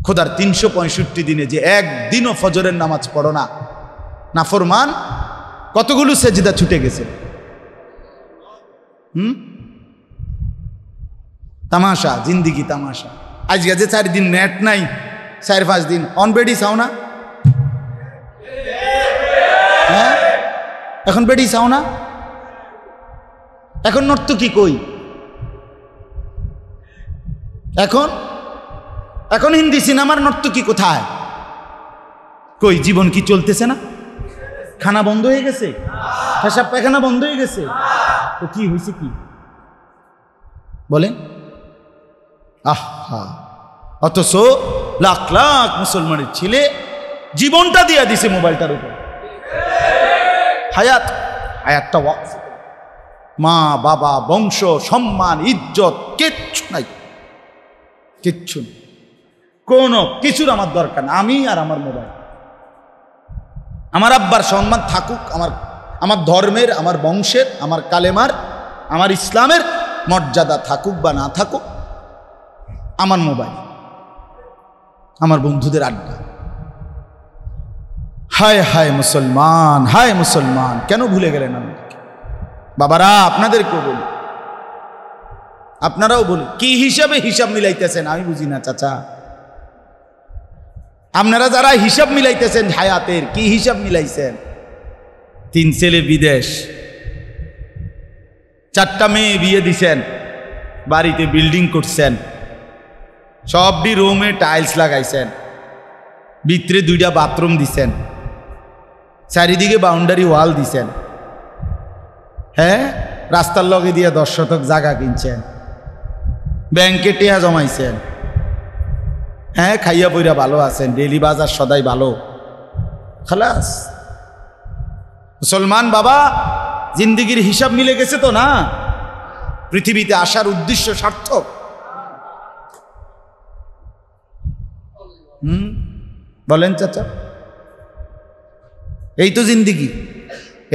খোদার 365 দিনে যে একদিনও ফজরের নামাজ পড়ো না, নাফরমান, কতগুলো সেজদা ছুটে গেছে। তামাশা, জিন্দিগি তামাশা। আজকে যে 4 দিন নেট নাই, 4-5 দিন অন বেডি চাও না? হ্যাঁ, এখন বেডি চাও না? এখন নর্তকী কই? এখন হিন্দি সিনেমার নর্তকী কোথায়? কই? জীবন কি চলতেছে না? খানা বন্ধ হয়ে গেছে, পেশাব পায়খানা বন্ধ হয়ে গেছে, তো কি হয়েছে কি বলেন? আহা, অথচ লাখ লাখ মুসলমানের ছেলে জীবনটা দিয়ে দিছে মোবাইলটার উপর। হায়াতটা ওয়াকফ, মা বাবা, বংশ, সম্মান, ইজ্জত কিচ্ছু নাই, কিচ্ছু নেই, কোনো কিছুর আমার দরকার না। আমি আর আমার মোবাইল, আমার আব্বার সম্মান থাকুক, আমার ধর্মের, আমার বংশের, আমার কালেমার, আমার ইসলামের মর্যাদা থাকুক বা না থাকুক, আমার মোবাইল, আমার বন্ধুদের আড্ডা। হায় হায় মুসলমান, হায় মুসলমান, কেন ভুলে গেলেন আমাদেরকে? বাবারা, আপনাদেরকেও বলি, আপনারাও বলি, কি হিসাবে হিসাব মিলাইতেছেন আমি বুঝি না চাচা। আপনারা যারা হিসাব মিলাইতেছেন হায়াতের, কি হিসাব মিলাইছেন? 3 ছেলে বিদেশ, 4টা মেয়ে বিয়ে দিছেন, বাড়িতে বিল্ডিং করছেন, সবটি রুমে টাইলস লাগাইছেন, ভিতরে 2টা বাথরুম দিছেন, চারিদিকে বাউন্ডারি ওয়াল দিছেন, হ্যাঁ, রাস্তার লগে দিয়ে 10 শতক জায়গা কিনছেন, ব্যাংকে টিয়া জমাইছেন, হ্যাঁ, খাইয়া পইরা ভালো আছেন, ডেলি বাজার সদাই ভালো, খালাস। মুসলমান বাবা, জিন্দিগির হিসাব মিলে গেছে তো না? পৃথিবীতে আসার উদ্দেশ্য সার্থক? বলেন চাচা, এই তো জিন্দিগি,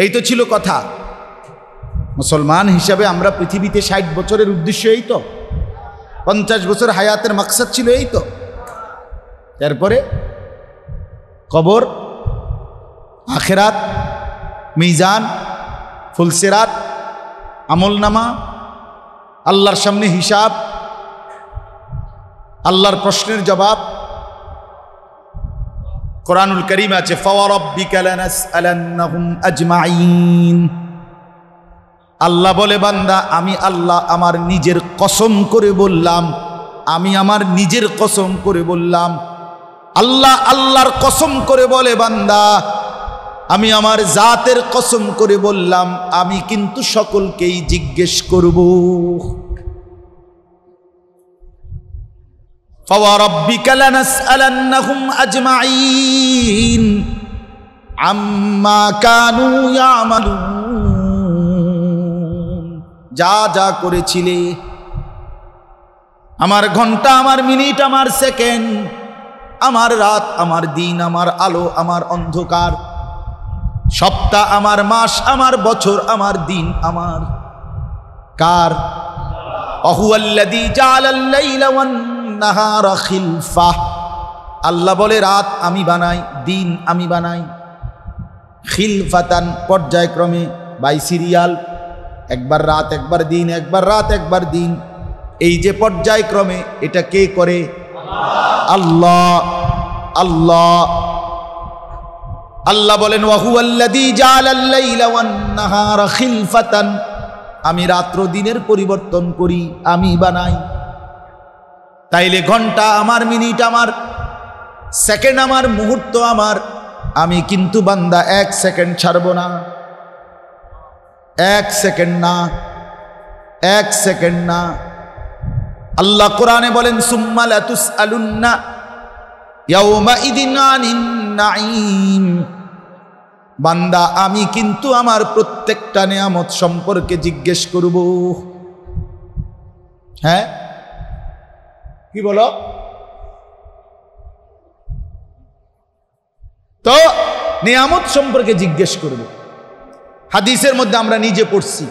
এই তো ছিল কথা। মুসলমান হিসাবে আমরা পৃথিবীতে 60 বছরের উদ্দেশ্য এই তো, 50 বছর হায়াতের মাকসাদ ছিল এই তো। এরপরে কবর, আখেরাত, মিজান, ফুলসিরাত, আমলনামা, আল্লাহর সামনে হিসাব, আল্লাহর প্রশ্নের জবাব। কোরআনুল কারীম আছে, ফাওয়ারাব্বিকা লানাসআলান্নাহুম আজমাইন। আল্লাহ বলে, বান্দা, আমি আল্লাহ আমার নিজের কসম করে বললাম, আমি আমার নিজের কসম করে বললাম। আল্লাহ আল্লাহর কসম করে বলে, বান্দা, আমি আমার জাতের কসম করে বললাম, আমি কিন্তু সকলকেই জিজ্ঞেস করব। ফাওয়ারাব্বিকা লানাসআলান্নাহুম আজমাইন আম্মা কানু ইয়ামালুন। যা যা করেছিলে, আমার ঘন্টা, আমার মিনিট, আমার সেকেন্ড, আমার রাত, আমার দিন, আমার আলো, আমার অন্ধকার, সপ্তাহ, আমার মাস, আমার বছর, আমার দিন, আমার কার? আহুয়াল্লাযী জাআলাল লাইলা ওয়ান নাহারা খিলফা। আল্লাহ বলে, রাত আমি বানাই, দিন আমি বানাই, খিলফাতান, পর্যায়ক্রমে, বাই সিরিয়াল, একবার রাত একবার দিন, একবার রাত একবার দিন। এই যে পর্যায়ক্রমে, এটা কে করে? আল্লাহ। আল্লাহ আল্লাহ বলেন, ওয়াহুয়াল্লাযী জাআলাল লাইলা ওয়ান নাহারা খিলফাতান, আমি রাত্র দিনের পরিবর্তন করি, আমি বানাই। তাইলে ঘন্টা আমার, মিনিট আমার, সেকেন্ড আমার, মুহূর্ত আমার, আমি কিন্তু বান্দা 1 সেকেন্ড ছাড়ব না, 1 সেকেন্ড না, 1 সেকেন্ড না। আল্লাহ কোরআনে বলেন, সুম্মা লাতুসআলুন্না ইয়াওমাইদিন আনিন নাঈম। বান্দা, আমি কিন্তু আমার প্রত্যেকটা নিয়ামত সম্পর্কে জিজ্ঞেস করব। হ্যাঁ, কি বলো? তো নিয়ামত সম্পর্কে জিজ্ঞেস করব। হাদিসের মধ্যে আমরা নিজে পড়ছি,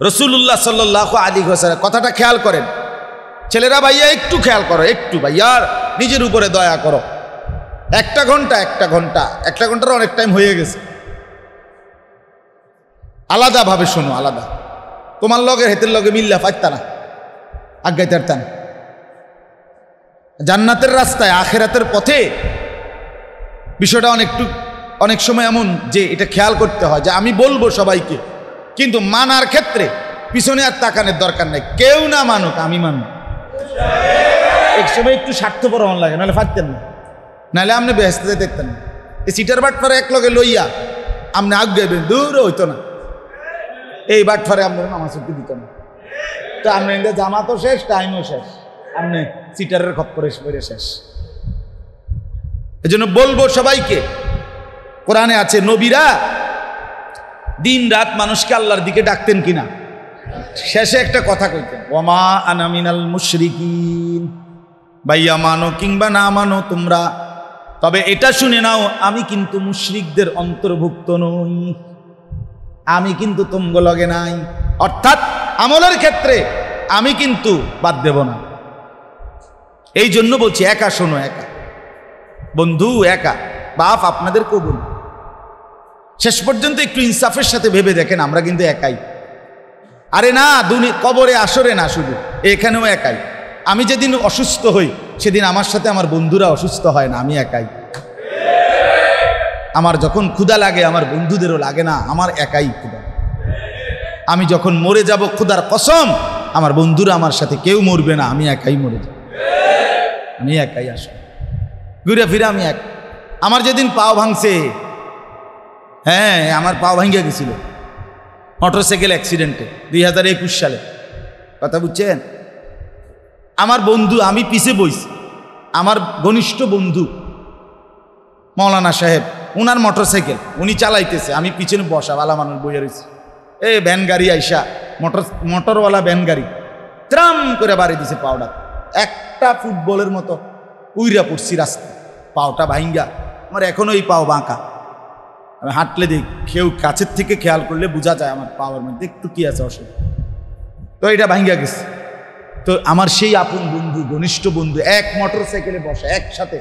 রাসূলুল্লাহ সাল্লাল্লাহু আলাইহি ওয়াসাল্লাম, কথাটা খেয়াল করেন ছেলেরা, ভাইয়া একটু খেয়াল করো, একটু ভাইয়া, নিজের উপরে দয়া করো। একটা ঘন্টার অনেক টাইম হয়ে গেছে। আলাদাভাবে শোনো, আলাদা। তোমার লগে হেতের লগে মিল্লা পাইতা না, আজ্ঞাইতে পারতাম। জান্নাতের রাস্তায় আখেরাতের পথে বিষয়টা অনেক সময় এমন যে এটা খেয়াল করতে হয় যে আমি বলবো সবাইকে, কিন্তু মানার ক্ষেত্রে পিছনে আর তাকানোর দরকার নেই। কেউ না মানুক, আমি মানব। এক সময় একটু স্বার্থপর হন লাগে, নাহলে ফাটতেন না, নাহলে আপনি ব্যস্ত দেখতেন না। এই সিটার বাটফারে এক লগে লইয়া আপনি আগাইবেন, দূর হইতো না। এই বাটফারে আপনার নামাজ ছুটি দিত না। তো আপনি জামাতও শেষ, টাইমও শেষ, আপনি সিটারের খপ্পরে শেষ। এজন্য বলবো সবাইকে, কোরআনে আছে নবীরা দিন রাত মানুষকে আল্লাহর দিকে ডাকতেন কিনা। শেষে একটা কথা কইতেন, ওমা আনা মিনাল মুশরিকিন, ভাইয়া মানো কিংবা না মানো তোমরা, তবে এটা শুনে নাও আমি কিন্তু মুশরিকদের অন্তর্ভুক্ত নই, আমি কিন্তু তোমগো লগে নাই। অর্থাৎ আমলের ক্ষেত্রে আমি কিন্তু বাদ দেব না। এই জন্য বলছি একা শোনো, একা বন্ধু, একা বাপ আপনাদের কবুল। শেষ পর্যন্ত একটু ইনসাফের সাথে ভেবে দেখেন, আমরা কিন্তু একাই। আরে না, কবরে আসরে না, শুধু এখানেও একাই। আমি যেদিন অসুস্থ হই সেদিন আমার সাথে আমার বন্ধুরা অসুস্থ হয় না, আমি একাই। আমার যখন ক্ষুধা লাগে আমার বন্ধুদেরও লাগে না, আমার একাই ক্ষুধা। আমি যখন মরে যাব ক্ষুধার কসম, আমার বন্ধুরা আমার সাথে কেউ মরবে না, আমি একাই মরে যাব, আমি একাই আসব। ঘুরে ফিরে আমি এক। আমার যেদিন পাও ভাঙছে, হ্যাঁ আমার পাও ভাঙিয়া গেছিল মোটরসাইকেল অ্যাক্সিডেন্টে 2021 সালে, কথা বুঝছেন। আমার বন্ধু, আমি পিছে বইছি, আমার ঘনিষ্ঠ বন্ধু মৌলানা সাহেব, উনার মোটরসাইকেল উনি চালাইতেছে, আমি পিছনে বসা, ভালো মানুষ বইয়া রয়েছি। এই ভ্যান গাড়ি আইসা, মোটরওয়ালা ভ্যান গাড়ি ত্রাম করে বাড়ি দিছে পাওটা, একটা ফুটবলের মতো উইরা পড়ছি রাস্তা, পাওটা ভাইঙ্গা। আমার এখনো এই পাও বাঁকা, আমি হাঁটলে দেখি, কেউ কাছের থেকে খেয়াল করলে বোঝা যায় আমার পাওয়ার মধ্যে একটু কি আছে অসুবিধা। তো এটা ভাঙ্গা গেছে। তো আমার সেই আপন বন্ধু, ঘনিষ্ঠ বন্ধু, এক মোটরসাইকেলে বসা একসাথে,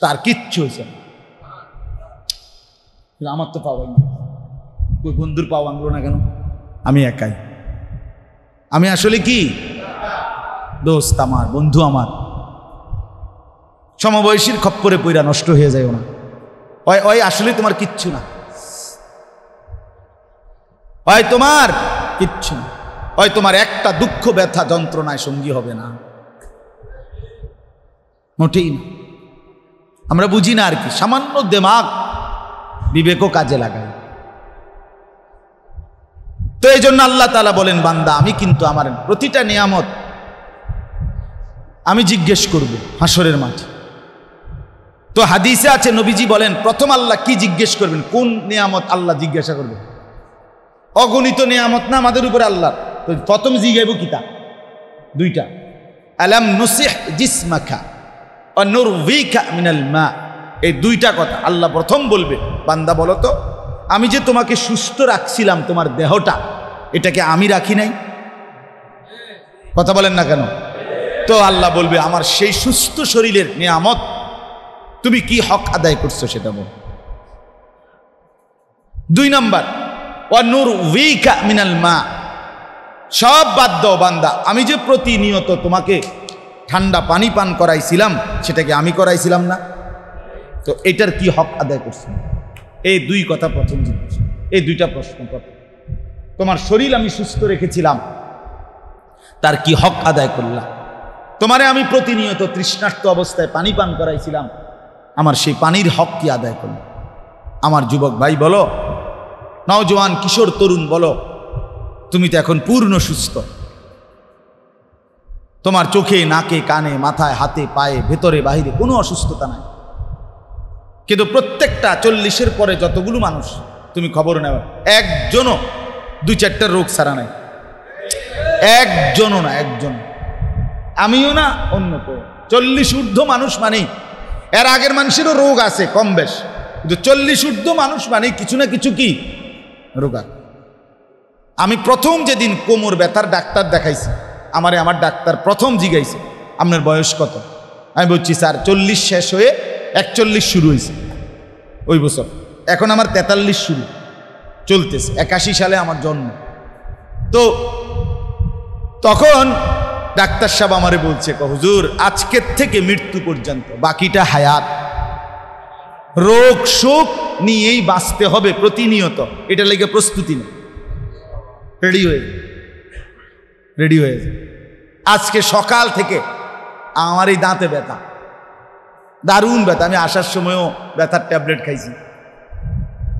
তার কিচ্ছু হয়েছে না, আমার তো পাওয়া ভাঙলো। ওই বন্ধুর পাওয়া ভাঙলো না কেন? আমি একাই। আমি আসলে কি দোস্ত আমার, বন্ধু আমার, সমবয়সীর খপ্পরে পইরা নষ্ট হয়ে যায় না। ওই আসলে তোমার কিচ্ছু না, ওই তোমার কিচ্ছু না, ওই তোমার একটা দুঃখ ব্যথা যন্ত্রণায় সঙ্গী হবে না, মোটেই না। আমরা বুঝি না আর কি, সামান্য দেমাগ বিবেকও কাজে লাগাই। তো এই জন্য আল্লাহ তাআলা বলেন, বান্দা আমি কিন্তু আমার প্রতিটা নিয়ামত আমি জিজ্ঞেস করব হাসরের মাঠে। তো হাদিসে আছে, নবীজি বলেন প্রথম আল্লাহ কি জিজ্ঞেস করবেন, কোন নিয়ামত আল্লাহ জিজ্ঞাসা করবেন? অগণিত নিয়ামত না আমাদের উপরে আল্লাহ, তো প্রথম জিজ্ঞাসা কিতা? দুইটা, আলাম নুসিহ জিসমাকা ওয়া নুরভিকা মিনাল মা। এই দুইটা কথা আল্লাহ প্রথম বলবে, বান্দা বলো তো আমি যে তোমাকে সুস্থ রাখছিলাম, তোমার দেহটা, এটাকে আমি রাখি নাই? কথা বলেন না কেন? তো আল্লাহ বলবে আমার সেই সুস্থ শরীরের নিয়ামত তুমি কি হক আদায় করছো সেটা বল। দুই নাম্বার, ওয়া নুরভিকা মিনাল মা, সব বাদ দাও বান্দা, আমি যে প্রতিনিয়ত তোমাকে ঠান্ডা পানি পান করাইছিলাম সেটাকে আমি করাইছিলাম না? তো এটার কি হক আদায় করছো? এই দুই কথা প্রথম জিজ্ঞেস, এই দুইটা প্রশ্ন প্রথম। তোমার শরীর আমি সুস্থ রেখেছিলাম, তার কি হক আদায় করলাম? তোমারে আমি প্রতিনিয়ত তৃষ্ণার্ত অবস্থায় পানি পান করাইছিলাম, আমার সেই পানির হক কি আদায় করলাম? আমার যুবক ভাই বলো, নওজোয়ান কিশোর তরুণ বলো, তুমি তো এখন পূর্ণ সুস্থ, তোমার চোখে, নাকে, কানে, মাথায়, হাতে, পায়ে, ভেতরে বাহিরে কোনো অসুস্থতা নাই। কিন্তু প্রত্যেকটা 40-এর পরে যতগুলো মানুষ তুমি খবর নেও, একজনও 2-4টা রোগ ছাড়া নাই, একজনও না, একজন, আমিও না, অন্য কেউ। 40 ঊর্ধ্ব মানুষ মানেই, এর আগের মানুষেরও রোগ আছে কম বেশ, কিন্তু 40 ঊর্ধ্ব মানুষ মানেই কিছু না কিছু কি রোগ আছে। আমি প্রথম যেদিন কোমর ব্যথার ডাক্তার দেখাইছি, আমার ডাক্তার প্রথম জিজ্ঞাইছে আপনার বয়স কত? আমি বলছি স্যার 40 শেষ হয়ে 41 শুরু হয়েছে ওই বছর, এখন আমার 43 শুরু চলতেছে, 81 সালে আমার জন্ম। তো তখন ডাক্তার সাহেব আমারে বলছে, হুজুর আজকের থেকে মৃত্যু পর্যন্ত বাকিটা হায়াত, রোগ শোক নিয়েই বাঁচতে হবে প্রতিনিয়ত, এটা লেগে প্রস্তুতি নেই, রেডি হয়ে যায়। আজকে সকাল থেকে আমার এই দাঁতে ব্যথা, দারুণ ব্যথা, আমি আসার সময়ও ব্যথার ট্যাবলেট খাইছি,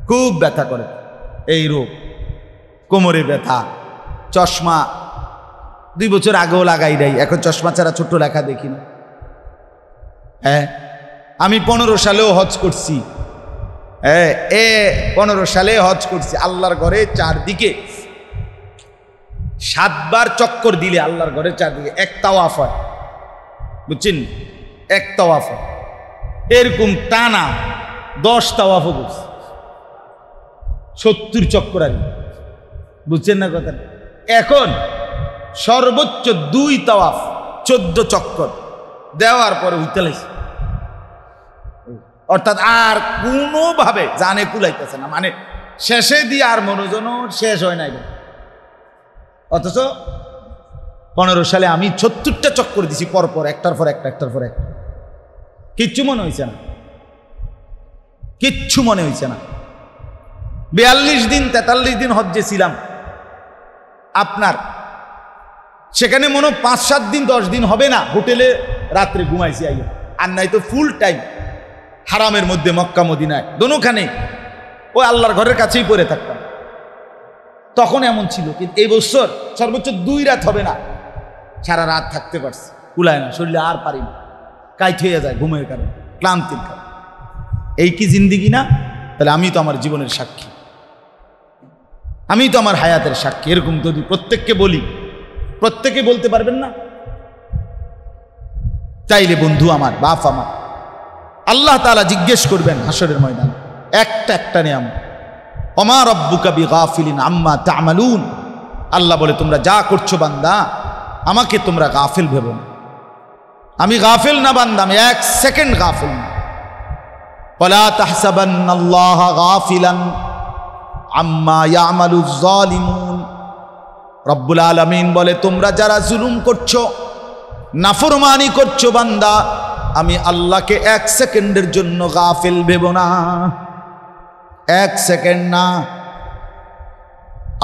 খুব ব্যথা করে এই রোগ, কোমরে ব্যথা, চশমা 2 বছর আগেও লাগাই নাই, এখন চশমা ছাড়া ছোট্ট লেখা দেখি না। হ্যাঁ, আমি 15 সালেও হজ করছি, 15 সালে হজ করছি। আল্লাহর ঘরে চারদিকে 7 বার চক্কর দিলে আল্লাহর ঘরে চারদিকে এক তাওয়াফ হয়, বুঝছেন, এক তাওয়াফ হয়, এরকম টানা 10 তাওয়াফও করছি, 70 চক্কর আর, বুঝছেন না কথা। এখন সর্বোচ্চ 2 তাওয়াফ 14 চক্কর দেওয়ার পরে উঠতে লাগছে, অর্থাৎ আর কোনোভাবে জানে কুলাইতেছে না, মানে শেষে দিয়ে আর মনোজন শেষ হয় নাই। অথচ 15 সালে আমি 70টা চক্কর দিছি পরপর, একটার পর একটা, একটার পর একটা, কিচ্ছু মনে হয়েছে না, কিচ্ছু মনে হয়েছে না। 42 দিন 43 দিন হজ্জে ছিলাম আপনার, সেখানে মনে 5-7 দিন 10 দিন হবে না, হোটেলে রাত্রে ঘুমাইছি আইয়া, আর নাই তো ফুল টাইম হারামের মধ্যে মক্কা মদিনায় দোনোখানে ওই আল্লাহর ঘরের কাছেই পড়ে থাকতাম। তখন এমন ছিল, কিন্তু এই বছর সর্বোচ্চ 2 রাত হবে না, সারা রাত থাকতে পারছি, কুলায় না, শরীরে আর পারি না, কাইট হয়ে যায় ঘুমের কারণে, ক্লান্তির কারণে। এই কি জিন্দিগি না? তাহলে আমি তো আমার জীবনের সাক্ষী, আমি তো আমার হায়াতের সাক্ষী। এরকম যদি প্রত্যেককে বলি, প্রত্যেকে বলতে পারবেন না? চাইলে বন্ধু আমার, বাপ আমার, আল্লাহ তাআলা জিজ্ঞেস করবেন হাসরের ময়দানে একটা একটা নিয়ামত, ওমা রব্বুকা বিগাফিলিন আম্মা তা'মালুন। আল্লাহ বলে, তোমরা যা করছো বান্দা, আমাকে তোমরা গাফিল ভেবো না। আমি গাফিল না বান্দা, আমি 1 সেকেন্ড গাফিল না। ওয়ালা তাহসাবান্নাল্লাহা গাফিলান আম্মা ইয়ামালুজ জালিমুন। রব্বুল আলামিন বলে, তোমরা যারা জুলুম করছো, নাফরমানি করছো বান্দা, আমি আল্লাহকে 1 সেকেন্ডের জন্য গাফিল ভেবো না, 1 সেকেন্ড না।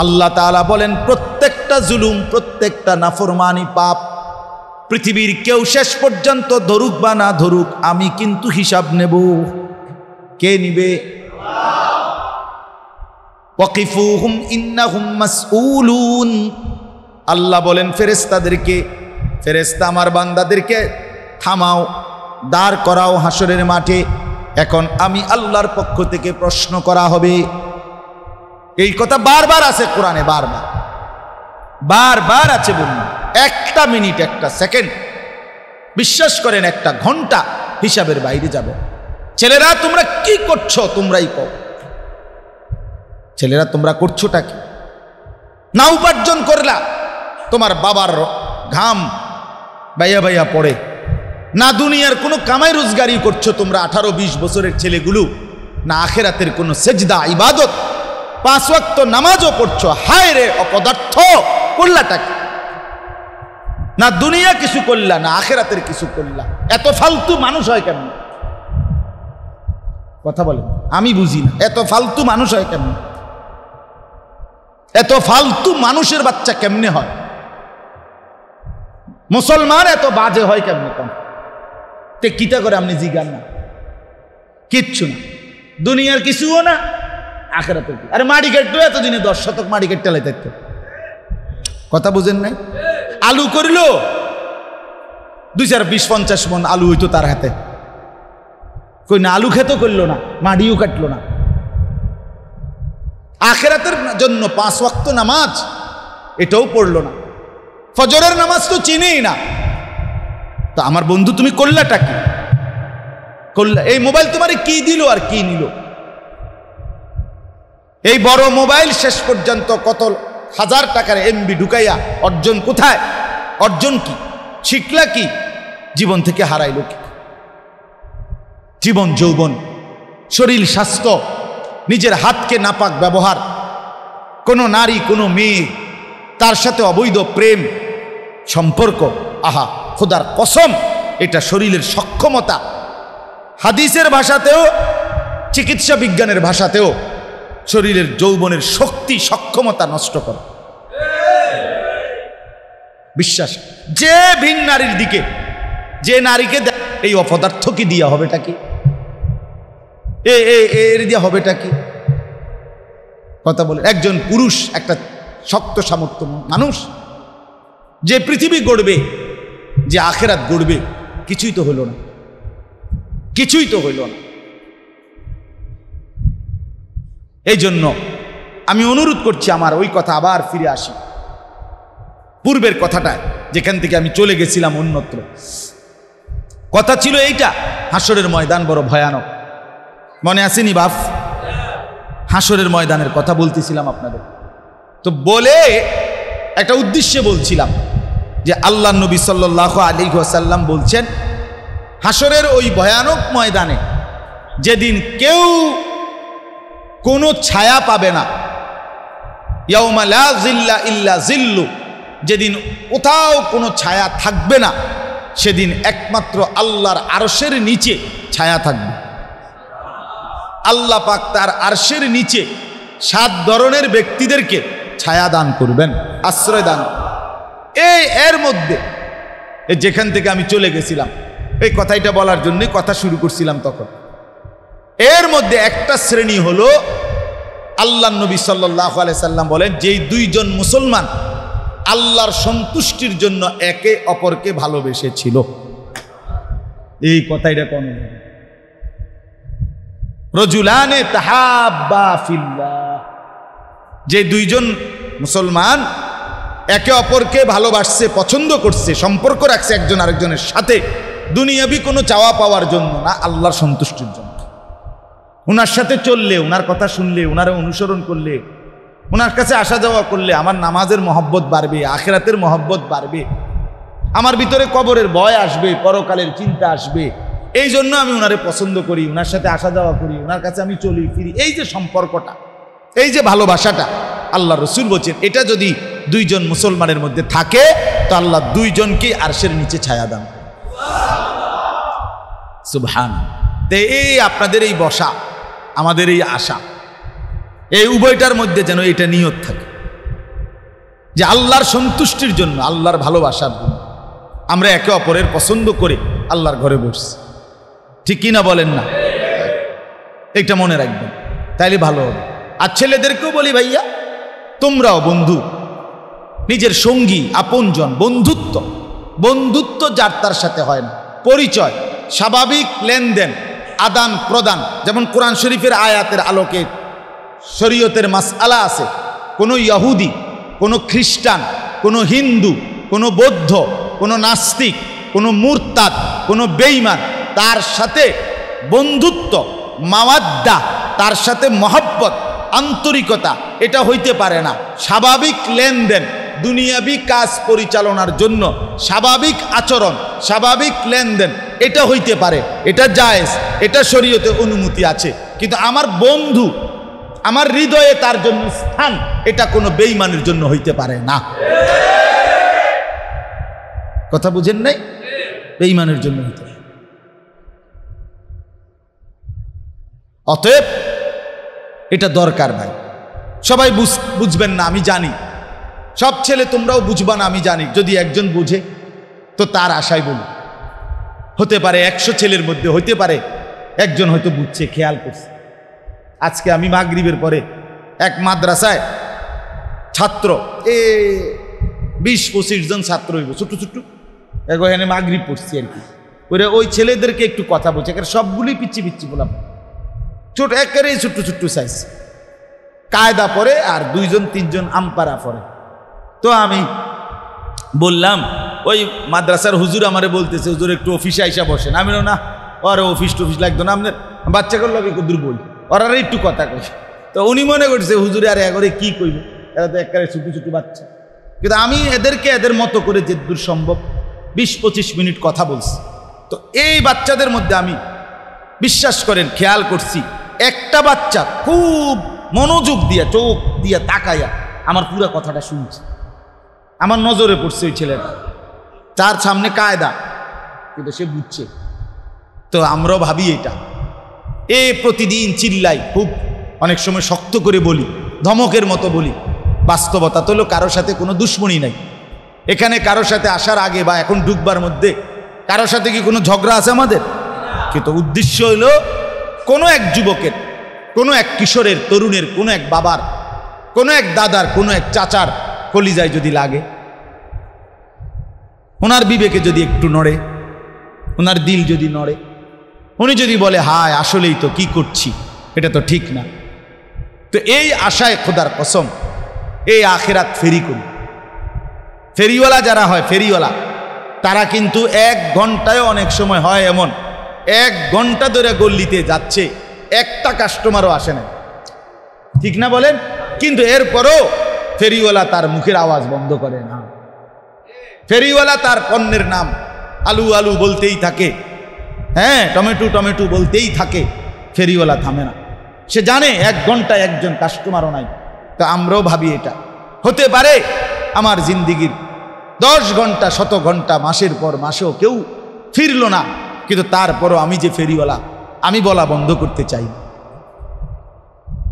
আল্লাহ তাআলা বলেন, প্রত্যেকটা জুলুম, প্রত্যেকটা নাফরমানি পাপ পৃথিবীর কেউ শেষ পর্যন্ত ধরুক বা না ধরুক, আমি কিন্তু হিসাব নেব। কে নিবে? ওয়াকিফুহুম ইন্নাহুম মাসউলুন। আল্লাহ বলেন ফেরেশতাদেরকে, ফেরেশতা আমার বান্দাদেরকে থামাও, দাঁড় করাও হাসরের মাঠে, এখন আমি আল্লাহর পক্ষ থেকে প্রশ্ন করা হবে। এই কথা বারবার আছে কোরআনে, বারবার বারবার আছে। বলুন, 1টা মিনিট 1টা সেকেন্ড, বিশ্বাস করেন 1টা ঘন্টা হিসাবের বাইরে যাবে। ছেলেরা তোমরা কি করছো? তোমরাই কও, ছেলেরা তোমরা করছোটা কি? না উপার্জন করলা, তোমার বাবার ঘাম বাইয়া বাইয়া পড়ে, না দুনিয়ার কোনো কামাই রোজগারি করছো তোমরা 18-20 বছরের ছেলেগুলো, না আখেরাতের কোনো সেজদা ইবাদত 5 ওয়াক্ত নামাজও পড়ছো। হায় রে অপদার্থ, করলাটা কি? না দুনিয়া কিছু করলা, না আখেরাতের কিছু করলা। এত ফালতু মানুষ হয় কেন? কথা বলেন, আমি বুঝি না, এত ফালতু মানুষ হয় কেমন? এত ফালতু মানুষের বাচ্চা কেমনে হয়? মুসলমান এত বাজে হয় কেমনে? কম তে কিতা করে আপনি জিগান না? কিচ্ছু না, দুনিয়ার কিছুও না, আখেরাতের কি? আরে মাড়ি কেটে এতদিনে 10 শতক মাড়ি কেটে লাই থাকতো, কথা বুঝেন নাই? আলু করিল 2-4-20-50 মন আলু হইতো তার হাতে, কই না আলু খেতো করলো না, মাড়িও কাটলো না। আখেরাতের জন্য 5 ওয়াক্ত নামাজ এটাও পড়লো না, ফজরের নামাজ তো চিনেই না। তো আমার বন্ধু, তুমি করলাটা কি? করলা এই মোবাইল তোমারে কি দিল আর কি নিল? এই বড় মোবাইল শেষ পর্যন্ত কত হাজার টাকার এমবি ঢুকাইয়া অর্জন কোথায়? অর্জন কি? শিখলা কি? জীবন থেকে হারাইল কি? জীবন যৌবন, শরীর স্বাস্থ্য, নিজের হাতকে নাপাক ব্যবহার, কোনো নারী কোনো মেয়ে তার সাথে অবৈধ প্রেম সম্পর্ক, আহা খোদার কসম এটা শরীরের সক্ষমতা, হাদিসের ভাষাতেও চিকিৎসা বিজ্ঞানের ভাষাতেও শরীরের যৌবনের শক্তি সক্ষমতা নষ্ট করে। বিশ্বাস যে ভিন নারীর দিকে, যে নারীকে এই অপদার্থ কি দিয়া হবেটা কি, এর দিয়া হবেটা কি? কথা বলে একজন পুরুষ, একটা শক্ত সামর্থ্য মানুষ, যে পৃথিবী গড়বে, যে আখেরাত গড়বে, কিছুই তো হইল না, কিছুই তো হইল না। এই জন্য আমি অনুরোধ করছি, আমার ওই কথা আবার ফিরে আসি, পূর্বের কথাটা যেখান থেকে আমি চলে গেছিলাম অন্যত্র। কথা ছিল এইটা, হাসরের ময়দান বড় ভয়ানক, মনে আসেনি বাপ? হাসরের ময়দানের কথা বলতেছিলাম আপনাদের, তো বলে একটা উদ্দেশ্যে বলছিলাম যে আল্লাহ নবী সাল্লাল্লাহু আলাইহি ওয়াসাল্লাম বলছেন, হাসরের ওই ভয়ানক ময়দানে যেদিন কেউ কোনো ছায়া পাবে না, ইয়াউমা লা জিল্লা ইল্লা জিল্লু, যেদিন কোথাও কোনো ছায়া থাকবে না, সেদিন একমাত্র আল্লাহর আরশের নিচে ছায়া থাকবে। আল্লাহ পাক তার আরশের নিচে 7 ধরনের ব্যক্তিদেরকে ছায়া দান করবেন, আশ্রয় দান। এর মধ্যে যেখান থেকে আমি চলে গেছিলাম, এই কথাটা বলার জন্য কথা শুরু করছিলাম তখন, এর মধ্যে একটা শ্রেণী হলো আল্লাহ নবী সাল্লাল্লাহু আলাইহি সাল্লাম বলেন, যেই 2 জন মুসলমান আল্লাহর সন্তুষ্টির জন্য একে অপরকে ভালোবেসেছিল। এই কথাটা কোন রজুলানে তাহাব্বা ফিল্লাহ, যে 2 জন মুসলমান একে অপরকে ভালোবাসছে, পছন্দ করছে, সম্পর্ক রাখছে একজন আরেকজনের সাথে, দুনিয়াবি কোনো চাওয়া পাওয়ার জন্য না, আল্লাহর সন্তুষ্টির জন্য। ওনার সাথে চললে, ওনার কথা শুনলে, ওনারে অনুসরণ করলে, ওনার কাছে আসা যাওয়া করলে আমার নামাজের মহব্বত বাড়বে, আখিরাতের মহব্বত বাড়বে, আমার ভিতরে কবরের ভয় আসবে, পরকালের চিন্তা আসবে। এই জন্য আমি ওনারে পছন্দ করি, ওনার সাথে আসা যাওয়া করি, ওনার কাছে আমি চলি ফিরি। এই যে সম্পর্কটা, এই যে ভালোবাসাটা, আল্লাহ রসুল বলছেন এটা যদি 2 জন মুসলমানের মধ্যে থাকে, তো আল্লাহ 2 জনকে আরশের নিচে ছায়া দান। সুবহান। এই আপনাদের এই বসা, আমাদের এই আশা, এই উভয়টার মধ্যে যেন এটা নিয়ত থাকে যে আল্লাহর সন্তুষ্টির জন্য, আল্লাহর ভালোবাসার জন্য আমরা একে অপরের পছন্দ করে আল্লাহর ঘরে বসছি। ঠিক কিনা বলেন না? এটা মনে রাখবেন, তাইলে ভালো হবে। আর ছেলেদেরকেও বলি, ভাইয়া তোমরাও বন্ধু, নিজের সঙ্গী আপনজন, বন্ধুত্ব যার তার সাথে হয় না, পরিচয়, স্বাভাবিক লেনদেন, আদান প্রদান, যেমন কোরআন শরীফের আয়াতের আলোকে শরীয়তের মাসআলা আছে। কোনো ইহুদি, কোনো খ্রিস্টান, কোনো হিন্দু, কোনো বৌদ্ধ, কোনো নাস্তিক, কোনো মুরতাদ, কোনো বেঈমান, তার সাথে বন্ধুত্ব, মাওয়াদ্দা, তার সাথে মহব্বত, আন্তরিকতা, এটা হইতে পারে না। স্বাভাবিক লেনদেন, দুনিয়াবি কাজ পরিচালনার জন্য স্বাভাবিক আচরণ, স্বাভাবিক লেনদেন, এটা হইতে পারে, এটা জায়েজ, এটা শরীয়তে অনুমতি আছে। কিন্তু আমার বন্ধু, আমার হৃদয়ে তার জন্য স্থান, এটা কোনো বেঈমানের জন্য হইতে পারে না। কথা বুঝেন নাই? বেঈমানের জন্য হইতে পারে। অতএব এটা দরকার ভাই। সবাই বুঝবেন না আমি জানি, সব ছেলে তোমরাও বুঝবা না আমি জানি। যদি একজন বুঝে তো তার আশায় বলি, হতে পারে 100 ছেলের মধ্যে হইতে পারে একজন হয়তো বুঝছে, খেয়াল করছে। আজকে আমি মাগরিবের পরে এক মাদ্রাসায় ছাত্র, 20-25 জন ছাত্র হইব, ছোট্ট ছোট্ট, এখানে মাগরিব পড়ছি আর কি, ওই ছেলেদেরকে একটু কথা বলছে, সবগুলি পিচ্ছি পিচ্ছি বললাম, ছোট একেবারেই ছোট্ট ছোট্ট সাইজ, কায়দা পরে আর 2-3 জন আমপারা পরে। তো আমি বললাম, ওই মাদ্রাসার হুজুর আমারে বলতেছে, হুজুর একটু অফিসে আইসা বসেন। আমি না, ওরা অফিস টফিস লাগতো না, আপনার বাচ্চাগুলো লাগে কুদুর বই, ওরা একটু কথা কই। তো উনি মনে করছে হুজুরে আর এগরে কি কইব, এরা তো একেবারে ছোট ছোট বাচ্চা। কিন্তু আমি এদেরকে এদের মতো করে যেদূর সম্ভব 20-25 মিনিট কথা বলছি। তো এই বাচ্চাদের মধ্যে আমি বিশ্বাস করেন খেয়াল করছি, একটা বাচ্চা খুব মনোযোগ দিয়ে চোখ দিয়ে তাকাইয়া আমার পুরো কথাটা শুনছে। আমার নজরে পড়ছে ওই ছেলেটা, তার সামনে কায়দা, কিন্তু সে বুঝছে। তো আমরাও ভাবি এটা প্রতিদিন চিল্লাই, খুব অনেক সময় শক্ত করে বলি, ধমকের মতো বলি। বাস্তবতা তো হলো কারোর সাথে কোনো দুশ্মনী নাই। এখানে কারোর সাথে আসার আগে বা এখন ঢুকবার মধ্যে কারোর সাথে কি কোনো ঝগড়া আছে আমাদের? কিন্তু উদ্দেশ্য হলো কোনো এক যুবকের, কোনো এক কিশোরের, তরুণের, কোনো এক বাবার, কোনো এক দাদার, কোনো এক চাচার কলিজায় যদি লাগে, ওনার বিবেকে যদি একটু নড়ে, ওনার দিল যদি নড়ে, উনি যদি বলে হায় আসলেই তো কি করছি, এটা তো ঠিক না, তো এই আশায় খোদার কসম এই আখিরাত ফেরি করি। ফেরিওয়ালা যারা হয়, ফেরিওয়ালা তারা কিন্তু 1 ঘন্টায় অনেক সময় হয় এমন 1 ঘন্টা ধরে গল্লিতে যাচ্ছে, একটা কাস্টমারও আসে না, ঠিক না বলেন? কিন্তু এরপরও ফেরিওয়ালা তার মুখের আওয়াজ বন্ধ করে না। ফেরিওয়ালা তার পণ্যের নাম আলু আলু বলতেই থাকে, হ্যাঁ টমেটো টমেটো বলতেই থাকে, ফেরিওয়ালা থামে না। সে জানে 1 ঘন্টায় একজন কাস্টমারও নাই। তো আমরাও ভাবি এটা হতে পারে আমার জিন্দিগির 10 ঘন্টা, 100 ঘন্টা, মাসের পর মাসেও কেউ ফিরল না, কিন্তু তারপরও আমি যে ফেরিওয়ালা, আমি বলা বন্ধ করতে চাই,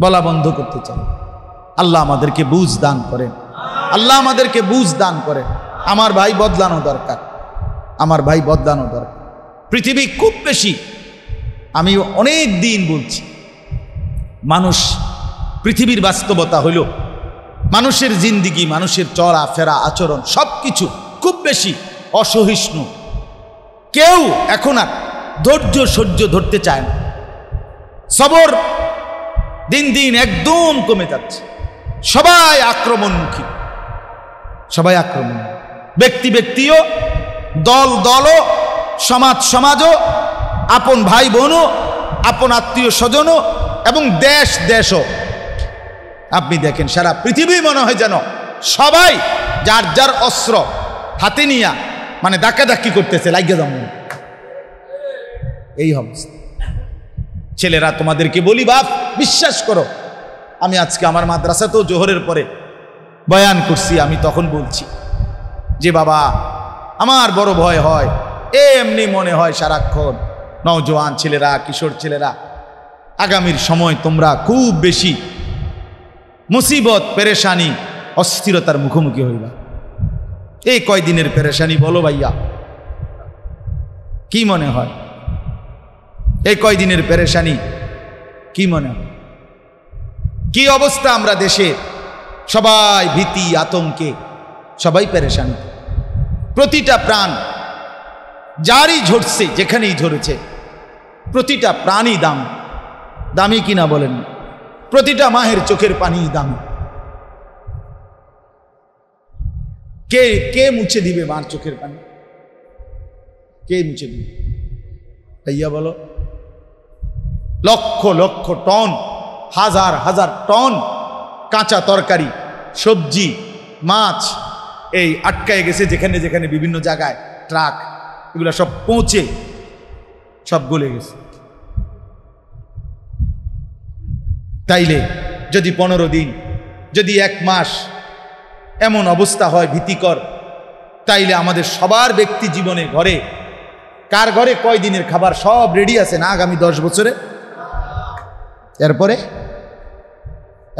বলা বন্ধ করতে চাই। আল্লাহ আমাদেরকে বুঝ দান করেন, আল্লাহ আমাদেরকে বুঝ দান করেন। আমার ভাই বদলানো দরকার, আমার ভাই বদলানো দরকার। পৃথিবী খুব বেশি, আমি অনেক দিন বলছি, মানুষ, পৃথিবীর বাস্তবতা হইল মানুষের জিন্দিগি, মানুষের চলা ফেরা, আচরণ সব কিছু খুব বেশি অসহিষ্ণু। কেউ এখন আর ধৈর্য সহ্য ধরতে চায় না। সবর দিন দিন একদম কমে যাচ্ছে। সবাই আক্রমণমুখী, সবাই আক্রমণ, ব্যক্তি ব্যক্তিও, দল দলও, সমাজ সমাজও, আপন ভাই বোনও, আপন আত্মীয় স্বজনও, এবং দেশ দেশও। আপনি দেখেন সারা পৃথিবী মনে হয় যেন সবাই যার যার অস্ত্র হাতে নিয়ে মানে ধাক্কাধাক্কি করতেছে, লাগিয়ে যেমন এই অবস্থা। ছেলেরা তোমাদেরকে বলি বাপ, বিশ্বাস করো, আমি আজকে আমার মাদ্রাসাতেও জোহরের পরে বয়ান করছি, আমি তখন বলছি যে বাবা আমার বড় ভয় হয়, এমনি মনে হয় সারাক্ষণ নওজোয়ান ছেলেরা, কিশোর ছেলেরা, আগামীর সময় তোমরা খুব বেশি মুসিবত, পেরেশানি, অস্থিরতার মুখোমুখি হইবা। এই কয়দিনের পেরেশানি বলো ভাইয়া, কি মনে হয়? এই কয়দিনের পেরেশানি কি মনে হয়? কি অবস্থা আমরা দেশে? সবাই ভীতি, আতঙ্কে, সবাই পেরেশানি। প্রতিটা প্রাণ যারই ঝরছে, যেখানেই ঝরেছে, প্রতিটা প্রাণই দাম, দামি কিনা বলেন? প্রতিটা মায়ের চোখের পানি দামি। কে কে মুছে দিবে মার চোখের পানি? কে মুছে দিবে ভাইয়া বলো? লক্ষ লক্ষ টন, হাজার হাজার টন কাঁচা তরকারি, সবজি, মাছ এই আটকায় গেছে যেখানে যেখানে বিভিন্ন জায়গায় ট্রাক, এগুলো সব পৌঁছে সব গলে গেছে। তাইলে যদি 15 দিন, যদি 1 মাস এমন অবস্থা হয় ভীতিকর, তাইলে আমাদের সবার ব্যক্তি জীবনে, ঘরে, কার ঘরে কয় দিনের খাবার সব রেডি আছে না আগামী 10 বছরে? এরপরে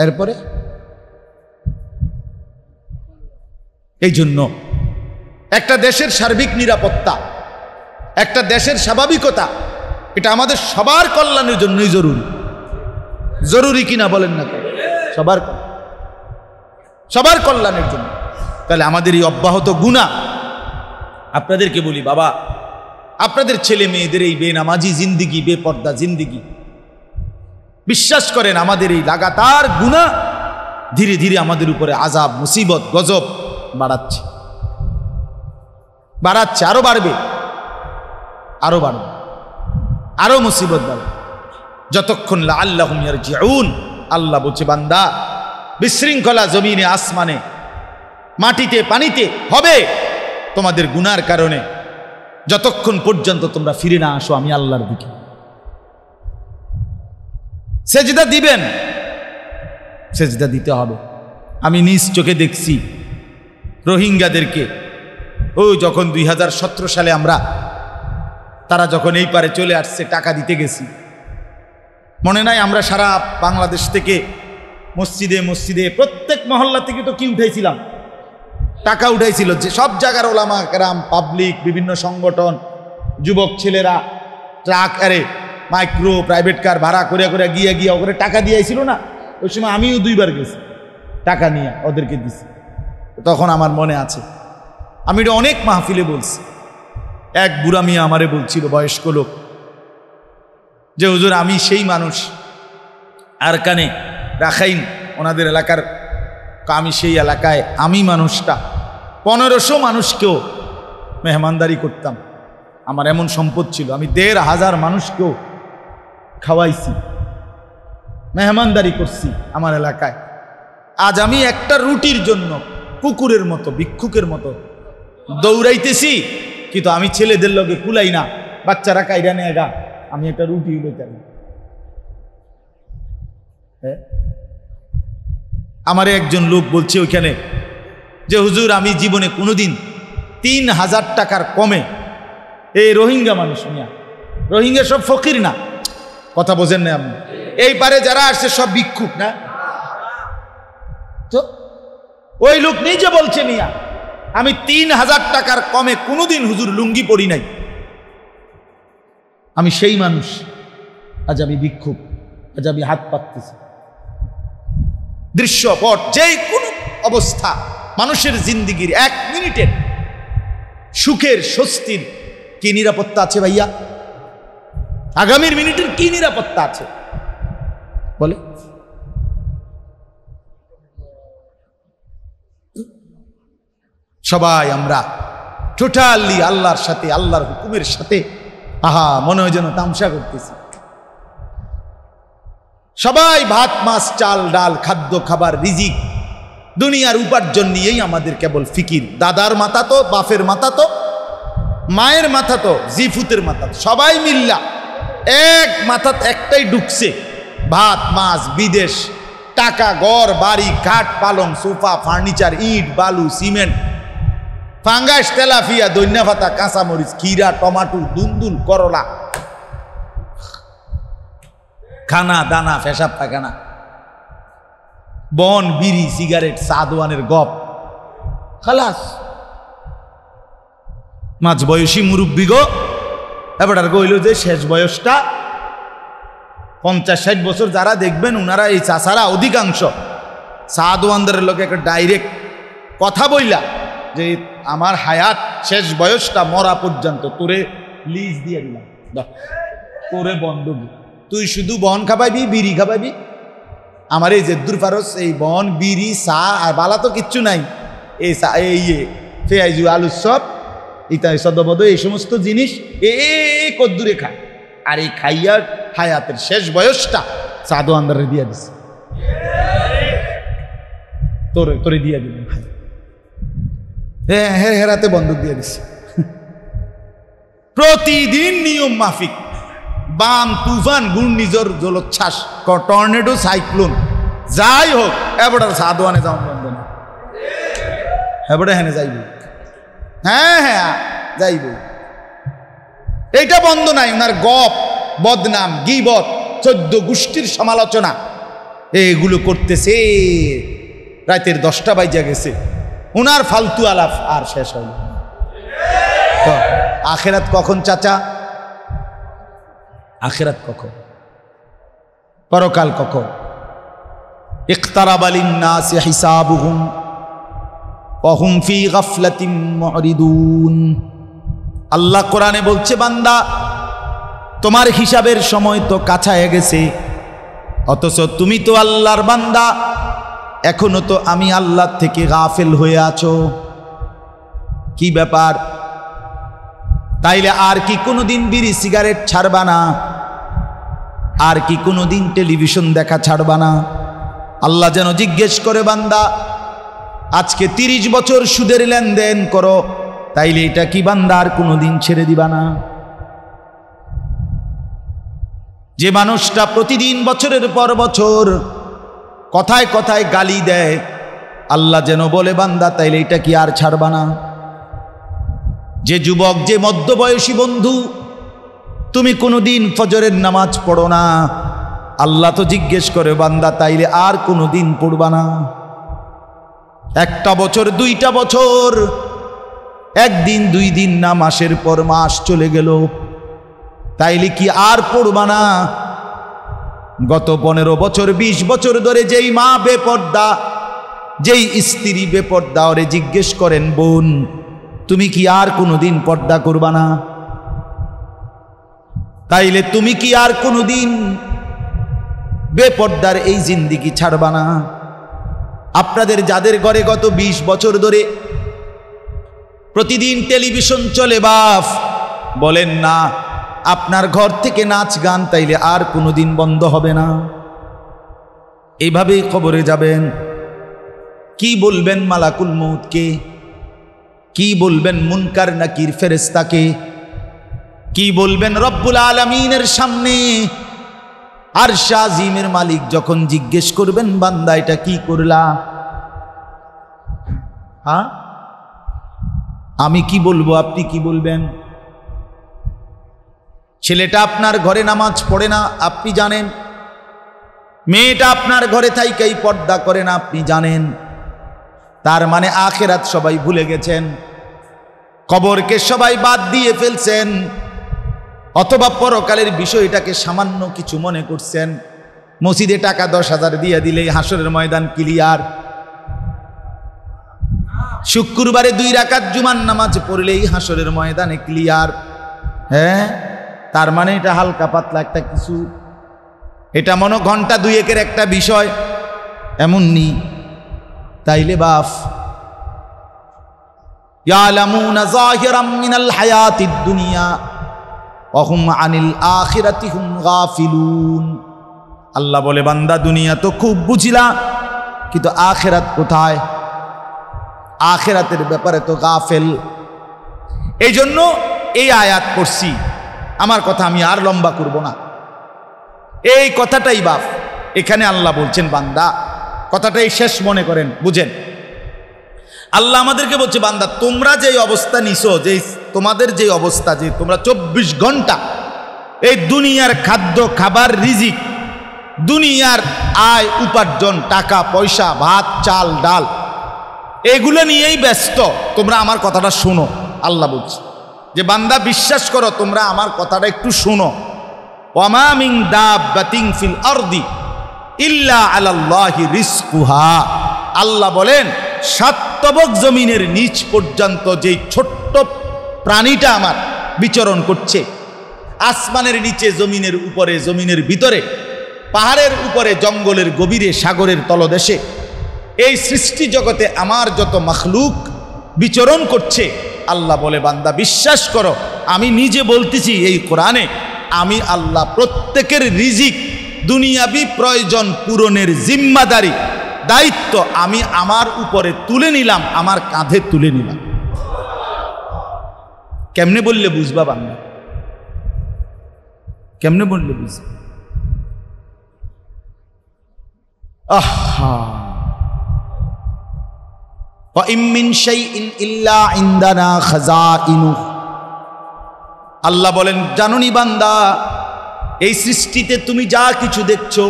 এরপরে এই জন্য একটা দেশের সার্বিক নিরাপত্তা, একটা দেশের স্বাভাবিকতা, এটা আমাদের সবার কল্যাণের জন্যই জরুরি। জরুরি কিনা বলেন না? সবার সবার কল্যাণের জন্য। তাহলে আমাদের এই অব্যাহত গুনাহ, আপনাদেরকে বলি বাবা, আপনাদের ছেলে মেয়েদের এই বেনামাজি জিন্দিগি, বেপর্দা জিন্দিগি, বিশ্বাস করেন আমাদের এই লাগাতার গুনাহ ধীরে ধীরে আমাদের উপরে আযাব, মুসিবত, গজব বাড়াচ্ছে, বাড়াচ্ছে, আরো বাড়বে, আরো বাড়বে, আরো মুসিবত বাড়বে যতক্ষণ লাআল্লাহুম ইয়ারজিউন। আল্লাহ বলছে বান্দা, বিশৃঙ্খলা জমিনে আসমানে মাটিতে পানিতে হবে তোমাদের গুনার কারণে। যতক্ষণ পর্যন্ত তোমরা ফিরে না আসো আমি আল্লাহর দিকে। সেজদা দিবেন, সেজদা দিতে হবে। আমি নিজ চোখে দেখছি রোহিঙ্গাদেরকে, ওই যখন 2017 সালে তারা যখন এই পারে চলে আসছে, টাকা দিতে গেছি, মনে নাই? আমরা সারা বাংলাদেশ থেকে মসজিদে মসজিদে প্রত্যেক মহল্লা থেকে তো কি উঠাইছিলাম, টাকা উঠাইছিল, যে সব জায়গার ওলামা কেরাম, পাবলিক, বিভিন্ন সংগঠন, যুবক ছেলেরা ট্রাক মাইক্রো প্রাইভেট কার ভাড়া করে করে গিয়ে ওখানে টাকা দিয়েছিল না। ওই সময় আমিও 2 বার গেছি, টাকা নিয়ে ওদেরকে দিছি। তখন আমার মনে আছে, আমি এটা অনেক মাহফিলে বলছি। এক বুড়া মিয়া আমারে বলছিল, বয়স্ক লোক, যে হুজুর আমি সেই মানুষ, আর কানে রাখাইন ওনাদের এলাকার, আমি সেই এলাকায় আমি মানুষটা 1500 মানুষকেও মেহমানদারি করতাম। আমার এমন সম্পদ ছিল, আমি 1500 মানুষকেও খাওয়াইছি, মেহমানদারি করছি আমার এলাকায়। আজ আমি একটা রুটির জন্য কুকুরের মতো, ভিক্ষুকের মতো দৌড়াইতেছি, কিন্তু আমি ছেলেদের লগে কুলাই না, বাচ্চারা কাইরা নেয় গা, আমি একটা রুটি লইতাম। হ্যাঁ, আমারে একজন লোক বলছে ওইখানে, যে হুজুর আমি জীবনে কোনোদিন 3000 টাকার কমে, এই রোহিঙ্গা মানুষ, মিয়া রোহিঙ্গা সব ফকির না, কথা বোঝেন না আপনি? এই পারে যারা আসছে সব ভিক্ষুক না? তো ওই লোক নিজে বলছে, মিয়া আমি 3000 টাকার কমে কোনোদিন হুজুর লুঙ্গি পরি নাই, আমি সেই মানুষ। আজ আমি ভিক্ষুক, আজ আমি হাত পাততেছি। দৃশ্যপট, যে কোনো অবস্থা, মানুষের জিন্দিগির 1 মিনিটের সুখের স্বস্তির কি নিরাপত্তা আছে ভাইয়া? আগামীর মিনিটের কি নিরাপত্তা আছে বলে? সবাই আমরা টোটালি আল্লাহর সাথে, আল্লাহর হুকুমের সাথে মনে হয় যেন তামসা করতেছি। সবাই ভাত মাছ চাল ডাল খাদ্য খাবার রিজিক দুনিয়ার উপার্জন নিয়েই আমাদের কেবল ফিকির। দাদার মাথা তো, বাপের মাথা তো, মায়ের মাথা তো, জিফুতের মাথা, সবাই মিল্লা এক মাথা একটাই ঢুকছে, ভাত মাছ বিদেশ, টাকা, ঘর বাড়ি, খাট পালং, সোফা, ফার্নিচার, ইট বালু সিমেন্ট, ফাঙ্গাস, তেলাফিয়া, দৈন্যা ভাতা, কাঁচামরিচ, খিরা, টমাটো, দুন্দুল, করলা, খানা দানা, পেশাব পায়খানা, বন বিড়ি সিগারেট, সাদওয়ানের গপ, খালাস। মাঝ বয়সী মুরব্বী গো, এবার কইল যে শেষ বয়সটা 50-60 বছর যারা দেখবেন, ওনারা এই চাষারা অধিকাংশ সাদওয়ানদের লোকে একটা ডাইরেক্ট কথা বইলা যে আমার হায়াত শেষ বয়সটা মরা পর্যন্ত তোরে লিজ দিয়ে দিলাম, তোরে বন্ধবি, তুই শুধু বন খাবাইবি, বিড়ি খাবাইবি, আমার এই জেদ্দুর ফারস এই বন বিড়ি চা আর বালা তো কিচ্ছু নাই, এই চা এই পেঁয়াজু আলু সব ইত্যাদি সদবদ এই সমস্ত জিনিস কদ্দুরে খায়। আর এই খাইয়া হায়াতের শেষ বয়সটা সাদু আন্দারে দিয়ে দিছে, তোরে দিয়ে দিল, হেরাতে বন্দুক দিয়ে দিছে। প্রতিদিন নিয়ম মাফিক বাম, তুফান, ঘূর্ণিঝড়, জলোচ্ছ্বাস, টর্নেডো, সাইক্লোন যাই হোক, এবার সাদওয়ানে যাওয়া বন্ধ না, এবার হেনে যাইব, হ্যাঁ যাইব, এইটা বন্ধ নাই। ওনার গপ, বদনাম, গীবত, 14 গোষ্ঠীর সমালোচনা এগুলো করতেছে, রাতের 10টা বাজে গেছে, ওনার ফালতু আলাপ আর শেষ হইল। তো আখেরাত কখন চাচা? আখেরাত কখন? পরকাল কখন? ইকতারাবা লিন-নাসি হিসাবুহুম ওয়া হুম ফি গাফলাতিন মুরিদুন। আল্লাহ কোরআনে বলছে, বান্দা তোমার হিসাবের সময় তো কাছায় গেছে, অথচ তুমি তো আল্লাহর বান্দা, এখনো তো আমি আল্লাহ থেকে গাফেল হয়ে আছো। কি ব্যাপার? তাইলে আর কি কোনোদিন বিড়ি সিগারেট ছাড়বা না? আর কি কোনোদিন টেলিভিশন দেখা ছাড়বা না? আল্লাহ যেন জিজ্ঞেস করে, বান্দা আজকে 30 বছর সুদের লেনদেন করো, তাইলে এটা কি বান্দা আর কোনোদিন ছেড়ে দিবা না? যে মানুষটা প্রতিদিন বছরের পর বছর কথায় কথায় গালি দেয়, আল্লাহ যেন বলে বান্দা তাইলে এটা কি আর ছাড়বা না? যে যুবক, যে মধ্যবয়সী বন্ধু, তুমি কোনোদিন ফজরের নামাজ পড়ো না, আল্লাহ তো জিজ্ঞেস করে বান্দা তাইলে আর কোনোদিন পড়বা না? একটা বছর, 2টা বছর, একদিন 2 দিন না, মাসের পর মাস চলে গেল, তাইলে কি আর পড়বা না? গত 15 বছর 20 বছর ধরে যেই মা বেপর্দা, যেই স্ত্রী বেপর্দা, ওরে জিজ্ঞেস করেন বোন তুমি কি আর কোনোদিন পর্দা করবা না? তাইলে তুমি কি আর কোনোদিন বেপর্দার এই জিন্দেগি ছাড়বা না? আপনাদের যাদের ঘরে গত 20 বছর ধরে প্রতিদিন টেলিভিশন চলে বাপ, বলেন না আপনার ঘর থেকে নাচ গান তাইলে আর কোনোদিন বন্ধ হবে না? এইভাবেই কবরে যাবেন। কি বলবেন মালাকুল মউতকে? কি বলবেন মুনকার নাকির ফেরেশতাকে? কি বলবেন রব্বুল আলামিনের সামনে? আরশ আজিমের মালিক যখন জিজ্ঞেস করবেন বান্দা এটা কি করলা, হ্যাঁ আমি কি বলবো, আপনি কি বলবেন? ছেলেটা আপনার ঘরে নামাজ পড়ে না, আপনি জানেন। মেয়েটা আপনার ঘরে থাইকাই পর্দা করে না, আপনি জানেন। তার মানে আখিরাত সবাই ভুলে গেছেন, কবরকে সবাই বাদ দিয়ে ফেলছেন, অথবা পরকালের বিষয়টাকে সামান্য কিছু মনে করছেন। মসজিদে টাকা 10,000 দিয়ে দিলেই হাসরের ময়দান ক্লিয়ার। শুক্রবারে 2 রাকাত জুমার নামাজ পড়লেই হাসরের ময়দানে ক্লিয়ার। হ্যাঁ, তার মানে এটা হালকা পাতলা একটা কিছু, এটা মনে ঘন্টা 2-1 একটা বিষয় এমন নি। তাইলে বাপ ইয়ালামুনা যাহিরাম মিনাল হায়াতিদ দুনিয়া ওয়া হুম আনিল আখিরাতি হুম গাফিলুন। আল্লাহ বলে বান্দা দুনিয়া তো খুব বুঝিলা, কিন্তু আখিরাত কোথায়? আখিরাতের ব্যাপারে তো গাফেল। এই জন্য এই আয়াত পড়ছি। আমার কথা আমি আর লম্বা করব না, এই কথাটাই বাপ এখানে আল্লাহ বলছেন বান্দা, কথাটাই শেষ মনে করেন, বুঝেন। আল্লাহ আমাদেরকে বলছে বান্দা তোমরা যেই অবস্থা নিছো, যে তোমাদের যে অবস্থা, যে তোমরা 24 ঘন্টা এই দুনিয়ার খাদ্য খাবার রিজিক, দুনিয়ার আয় উপার্জন, টাকা পয়সা, ভাত চাল ডাল, এগুলো নিয়েই ব্যস্ত। তোমরা আমার কথাটা শোনো। আল্লাহ বলছে যে বান্দা বিশ্বাস করো, তোমরা আমার কথাটা একটু শোনো। ওয়ামা মিন দাব্বাতিন ফিল আরদি ইল্লা আলাল্লাহি রিজকুহা। আল্লাহ বলেন 7 তবক জমিনের নিচ পর্যন্ত যেই ছোট্ট প্রাণীটা আমার বিচরণ করছে, আসমানের নিচে, জমিনের উপরে, জমিনের ভিতরে, পাহাড়ের উপরে, জঙ্গলের গভীরে, সাগরের তলদেশে, এই সৃষ্টি জগতে আমার যত মখলুক বিচরণ করছে, আল্লাহ বলে বান্দা বিশ্বাস করো, আমি নিজে বলতেছি এই কোরআনে, আমি আল্লাহ প্রত্যেকের রিজিক, দুনিয়াবি প্রয়োজন পূরণের জিম্মাদারি, দায়িত্ব আমি আমার উপরে তুলে নিলাম, আমার কাঁধে তুলে নিলাম। কেমনে বললে বুঝবা বান্দা? কেমনে বললে বুঝবা? আহা, ওয়া ইম মিন শাইইন ইল্লা ইনদানা খাযাইনুহু। আল্লাহ বলেন জানুনি বান্দা, এই সৃষ্টিতে তুমি যা কিছু দেখছো,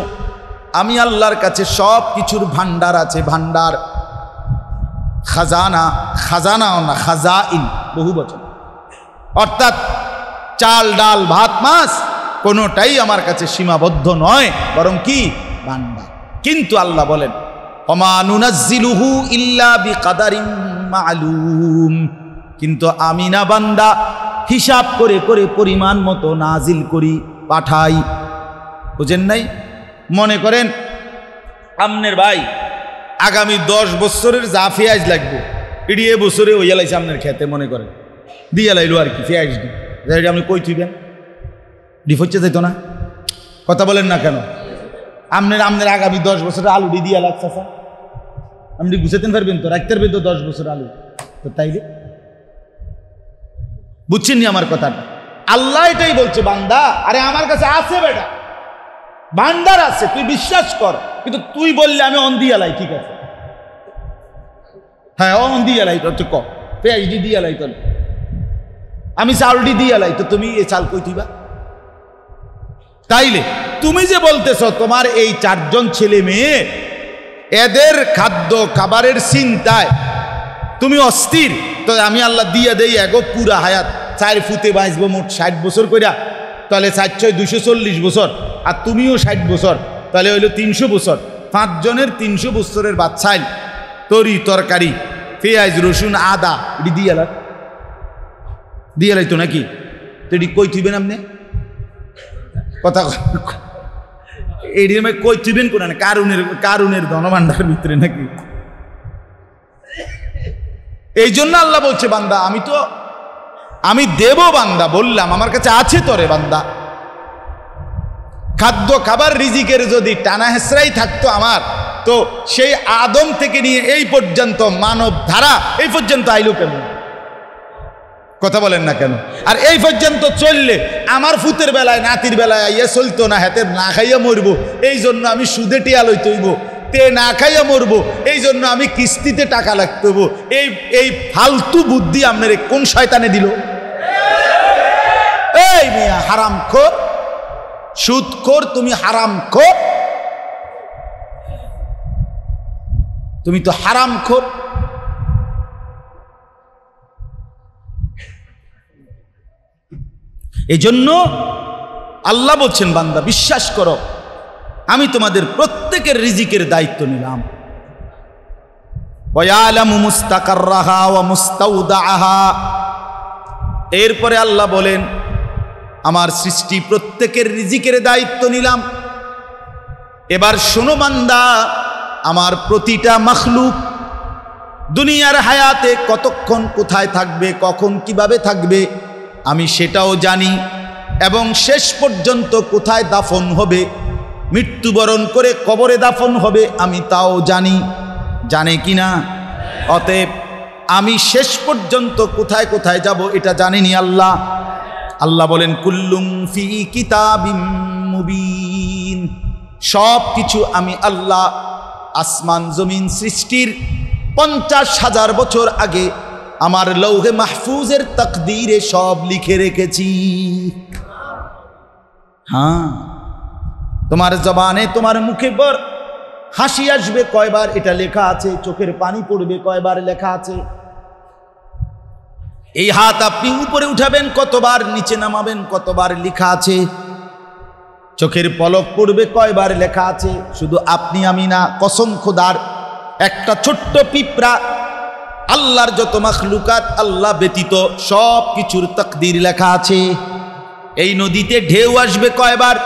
আমি আল্লাহর কাছে সব কিছুর ভান্ডার আছে, ভান্ডার। খাজানা, খাজানাও না, খাজাইন বহু বচন, অর্থাৎ চাল ডাল ভাত মাছ কোনোটাই আমার কাছে সীমাবদ্ধ নয়, বরং কি ভান্ডার। কিন্তু আল্লাহ বলেন ওমা নুনাজ্জিলুহু ইল্লা বিকাদারিন মালুম, কিন্তু আমি না বান্দা হিসাব করে করে পরিমাণ মতো নাজিল করি, পাঠাই। বুঝেন নাই? মনে করেন আমনের ভাই আগামী 10 বছরের যা পেঁয়াজ লাগবে, এটি এ বছরে ওইয়া লাইছে আপনার খেতে, মনে করেন দিয়া লাইলো আর কি পেঁয়াজ দি, আপনি কই থুইবেন? ডিপ হচ্ছে যাইতো না? কথা বলেন না কেন? আপনার আগামী 10 বছরের আলু দিয়া লাগছে, আপনি গুছাতেন পারবেন তো, রাখতে পারবেন তো 10 বছর আলু তো? তাইলে বুঝছেন নি আমার কথাটা? আল্লাহ এটাই বলছে, বান্দা আরে আমার কাছে আছে বেটা, ভান্ডার আছে, তুই বিশ্বাস কর। কিন্তু তুই বললে আমি অন্দিয়ালাই, ঠিক আছে, হ্যাঁ অন্দিয়ালাই তো ক পেঁয়াজডি দিয়ালাই, তো আমি চাউলডি দিয়ালাই, তো তুমি এই চাল কই দিবা? তাইলে তুমি যে বলতেছ তোমার এই 4 জন ছেলে মেয়ে, এদের খাদ্য খাবারের চিন্তায় তুমি অস্থির, তো আমি আল্লাহ দিয়ে দেই এগো পুরা হায়াত 4 ফুটে বাঁচবো মোট 60 বছর কইরা, তাহলে 4 × 240 বছর, আর তুমিও 60 বছর, তাহলে হইলো 300 বছর। 5 জনের 300 বছরের বাচ্চাইল, তরি তরকারি, পেঁয়াজ রসুন আদা এটি দিয়ালাই তো নাকি? তো এটি কই থইবেন আপনি? কথা এটি কই থইবেন কোন কারুনের ধনভাণ্ডার ভিতরে নাকি? এই জন্য আল্লাহ বলছে, বান্দা আমি দেব, বান্দা বললাম আমার কাছে আছে তোরে বান্দা। খাদ্য খাবার রিজিকের যদি টানা হেসরাই থাকতো আমার, তো সেই আদম থেকে নিয়ে এই পর্যন্ত মানব ধারা এই পর্যন্ত আইলো কেন? কথা বলেন না কেন? আর এই পর্যন্ত চললে আমার ফুতের বেলায় নাতির বেলায় আইয়া চলতো না, হাতে না খাইয়া মরবো, এই জন্য আমি সুদে টিয়া লইতে হইব, তে না খাইয়া মরবো, এই জন্য আমি কিস্তিতে টাকা লাগতে হইব। এই ফালতু বুদ্ধি আপনার কোন শয়তানে দিল? এই মিয়া হারামখোর, সুদখোর, তুমি হারামখোর, তুমি তো হারামখোর। এই জন্য আল্লাহ বলছেন, বান্দা বিশ্বাস করো, আমি তোমাদের প্রত্যেকের রিজিকের দায়িত্ব নিলাম। ওয়ায়ালামু মুস্তাকাররাহা ওয়া মুস্তাউদাআহা। এরপরে আল্লাহ বলেন, আমার সৃষ্টি প্রত্যেকের রিজিকের দায়িত্ব নিলাম। এবার শোনো বান্দা, আমার প্রতিটা মাখলুক দুনিয়ার হায়াতে কতক্ষণ কোথায় থাকবে, কখন কিভাবে থাকবে আমি সেটাও জানি, এবং শেষ পর্যন্ত কোথায় দাফন হবে, মৃত্যুবরণ করে কবরে দাফন হবে আমি তাও জানি। জানে কিনা? অতএব আমি শেষ পর্যন্ত কোথায় কোথায় যাব এটা জানেনি আল্লাহ। আল্লাহ বলেন, কুল্লুম ফি কিতাবিম মুবিন। সব কিছু আমি আল্লাহ আসমান জমিন সৃষ্টির 50,000 বছর আগে আমার লৌহে মাহফুজের তাকদীরে সব লিখে রেখেছি। হ্যাঁ, তোমার জবানে তোমার মুখে বর হাসি আসবে কয়বার এটা লেখা আছে, চোখের পানি পড়বে কয়বার লেখা আছে। এই হাত আপনি উপরে উঠাবেন কতবার, নিচে নামাবেন কতবার লেখা আছে। চোখের পলক পড়বে কয়বার লেখা আছে। শুধু আপনি আমি না, কসম খোদার, একটা ছোট্ট পিঁপড়া, আল্লাহর যত মাখলুকাত আল্লাহ ব্যতীত সব কিছুর তাকদীর লেখা আছে। এই নদীতে ঢেউ আসবে কয়বার,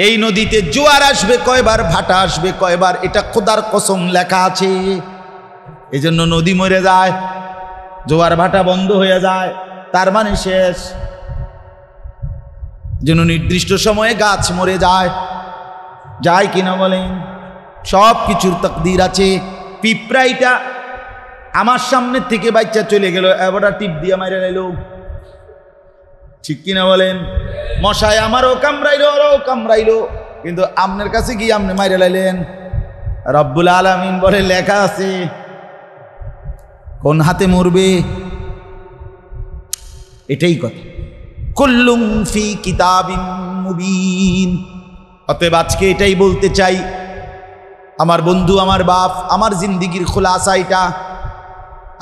এই নদীতে জোয়ার আসবে কয়বার, ভাটা আসবে কয়বার, এটা খোদার কসম লেখা আছে। এই জন্য নদী মরে যায়, জোয়ার ভাটা বন্ধ হয়ে যায়, তার মানে শেষ। যেন নির্দিষ্ট সময়ে গাছ মরে যায়, যায় কিনা বলেন? সব কিছুর তাকদীর আছে। পিঁপড়াইটা আমার সামনে থেকে বাচ্চা চলে গেল, এবারটা টিপ দিয়ে মাইরে লাইল, ঠিক কিনা বলেন? মশায় আমারও কামড়াইলো, ওরও কামড়াইলো, কিন্তু আপনার কাছে কি আপনি মাইরে লাইলেন? রব্বুল আলামিন বলে লেখা আছে কোন হাতে মরবে। এটাই কথা, কুল্লুম ফি কিতাবিম মুবিন। অতএব আজকে এটাই বলতে চাই, আমার বন্ধু, আমার বাপ, আমার জিন্দিগির খোলাসা এটা,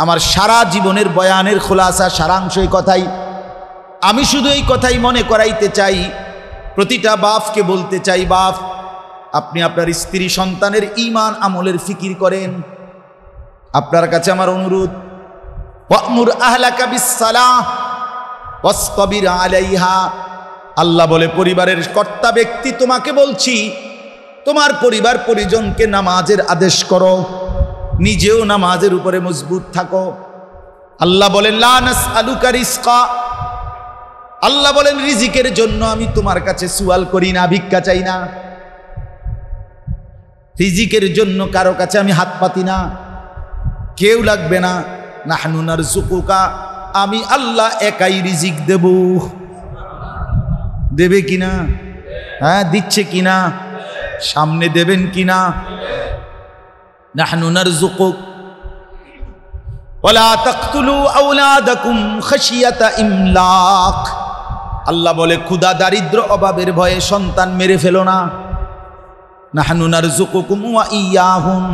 আমার সারা জীবনের বয়ানের খোলাসা, সারাংশ এই কথাই। আমি শুধু এই কথাই মনে করাইতে চাই, প্রতিটা বাপকে বলতে চাই, বাপ আপনি আপনার স্ত্রী সন্তানের ঈমান আমলের ফিকির করেন। আপনার কাছে আমার অনুরোধ, ওয়া'মুর আহলাকা বিস-সালাহ ওয়াসতাবির আলাইহা। আল্লাহ বলে, পরিবারের কর্তা ব্যক্তি তোমাকে বলছি, তোমার পরিবার পরিজনকে নামাজের আদেশ করো, নিজেও নামাজের উপরে মজবুত থাকো। আল্লাহ বলেন, লা নাসআলুকা রিজকা। আল্লাহ বলেন, রিজিকের জন্য আমি তোমার কাছে সুয়াল করি না, ভিক্ষা চাই না। রিজিকের জন্য কারো কাছে আমি হাত পাতি না, কেউ লাগবে না। নাহনু নারযুকুকা আমি আল্লাহ একাই রিজিক দেব। দেবে কিনা? হ্যাঁ, দিচ্ছে কিনা? সামনে দেবেন কিনা? নাহনু নারযুকুক ওয়ালা তাকতুলু আওলাদাকুম খাশিয়াতা ইমলাক। আল্লাহ বলে ক্ষুধা দারিদ্র অভাবের ভয়ে সন্তান মেরে ফেলো না। নাহনু নারযুকুকুম ওয়া ইয়াহুম,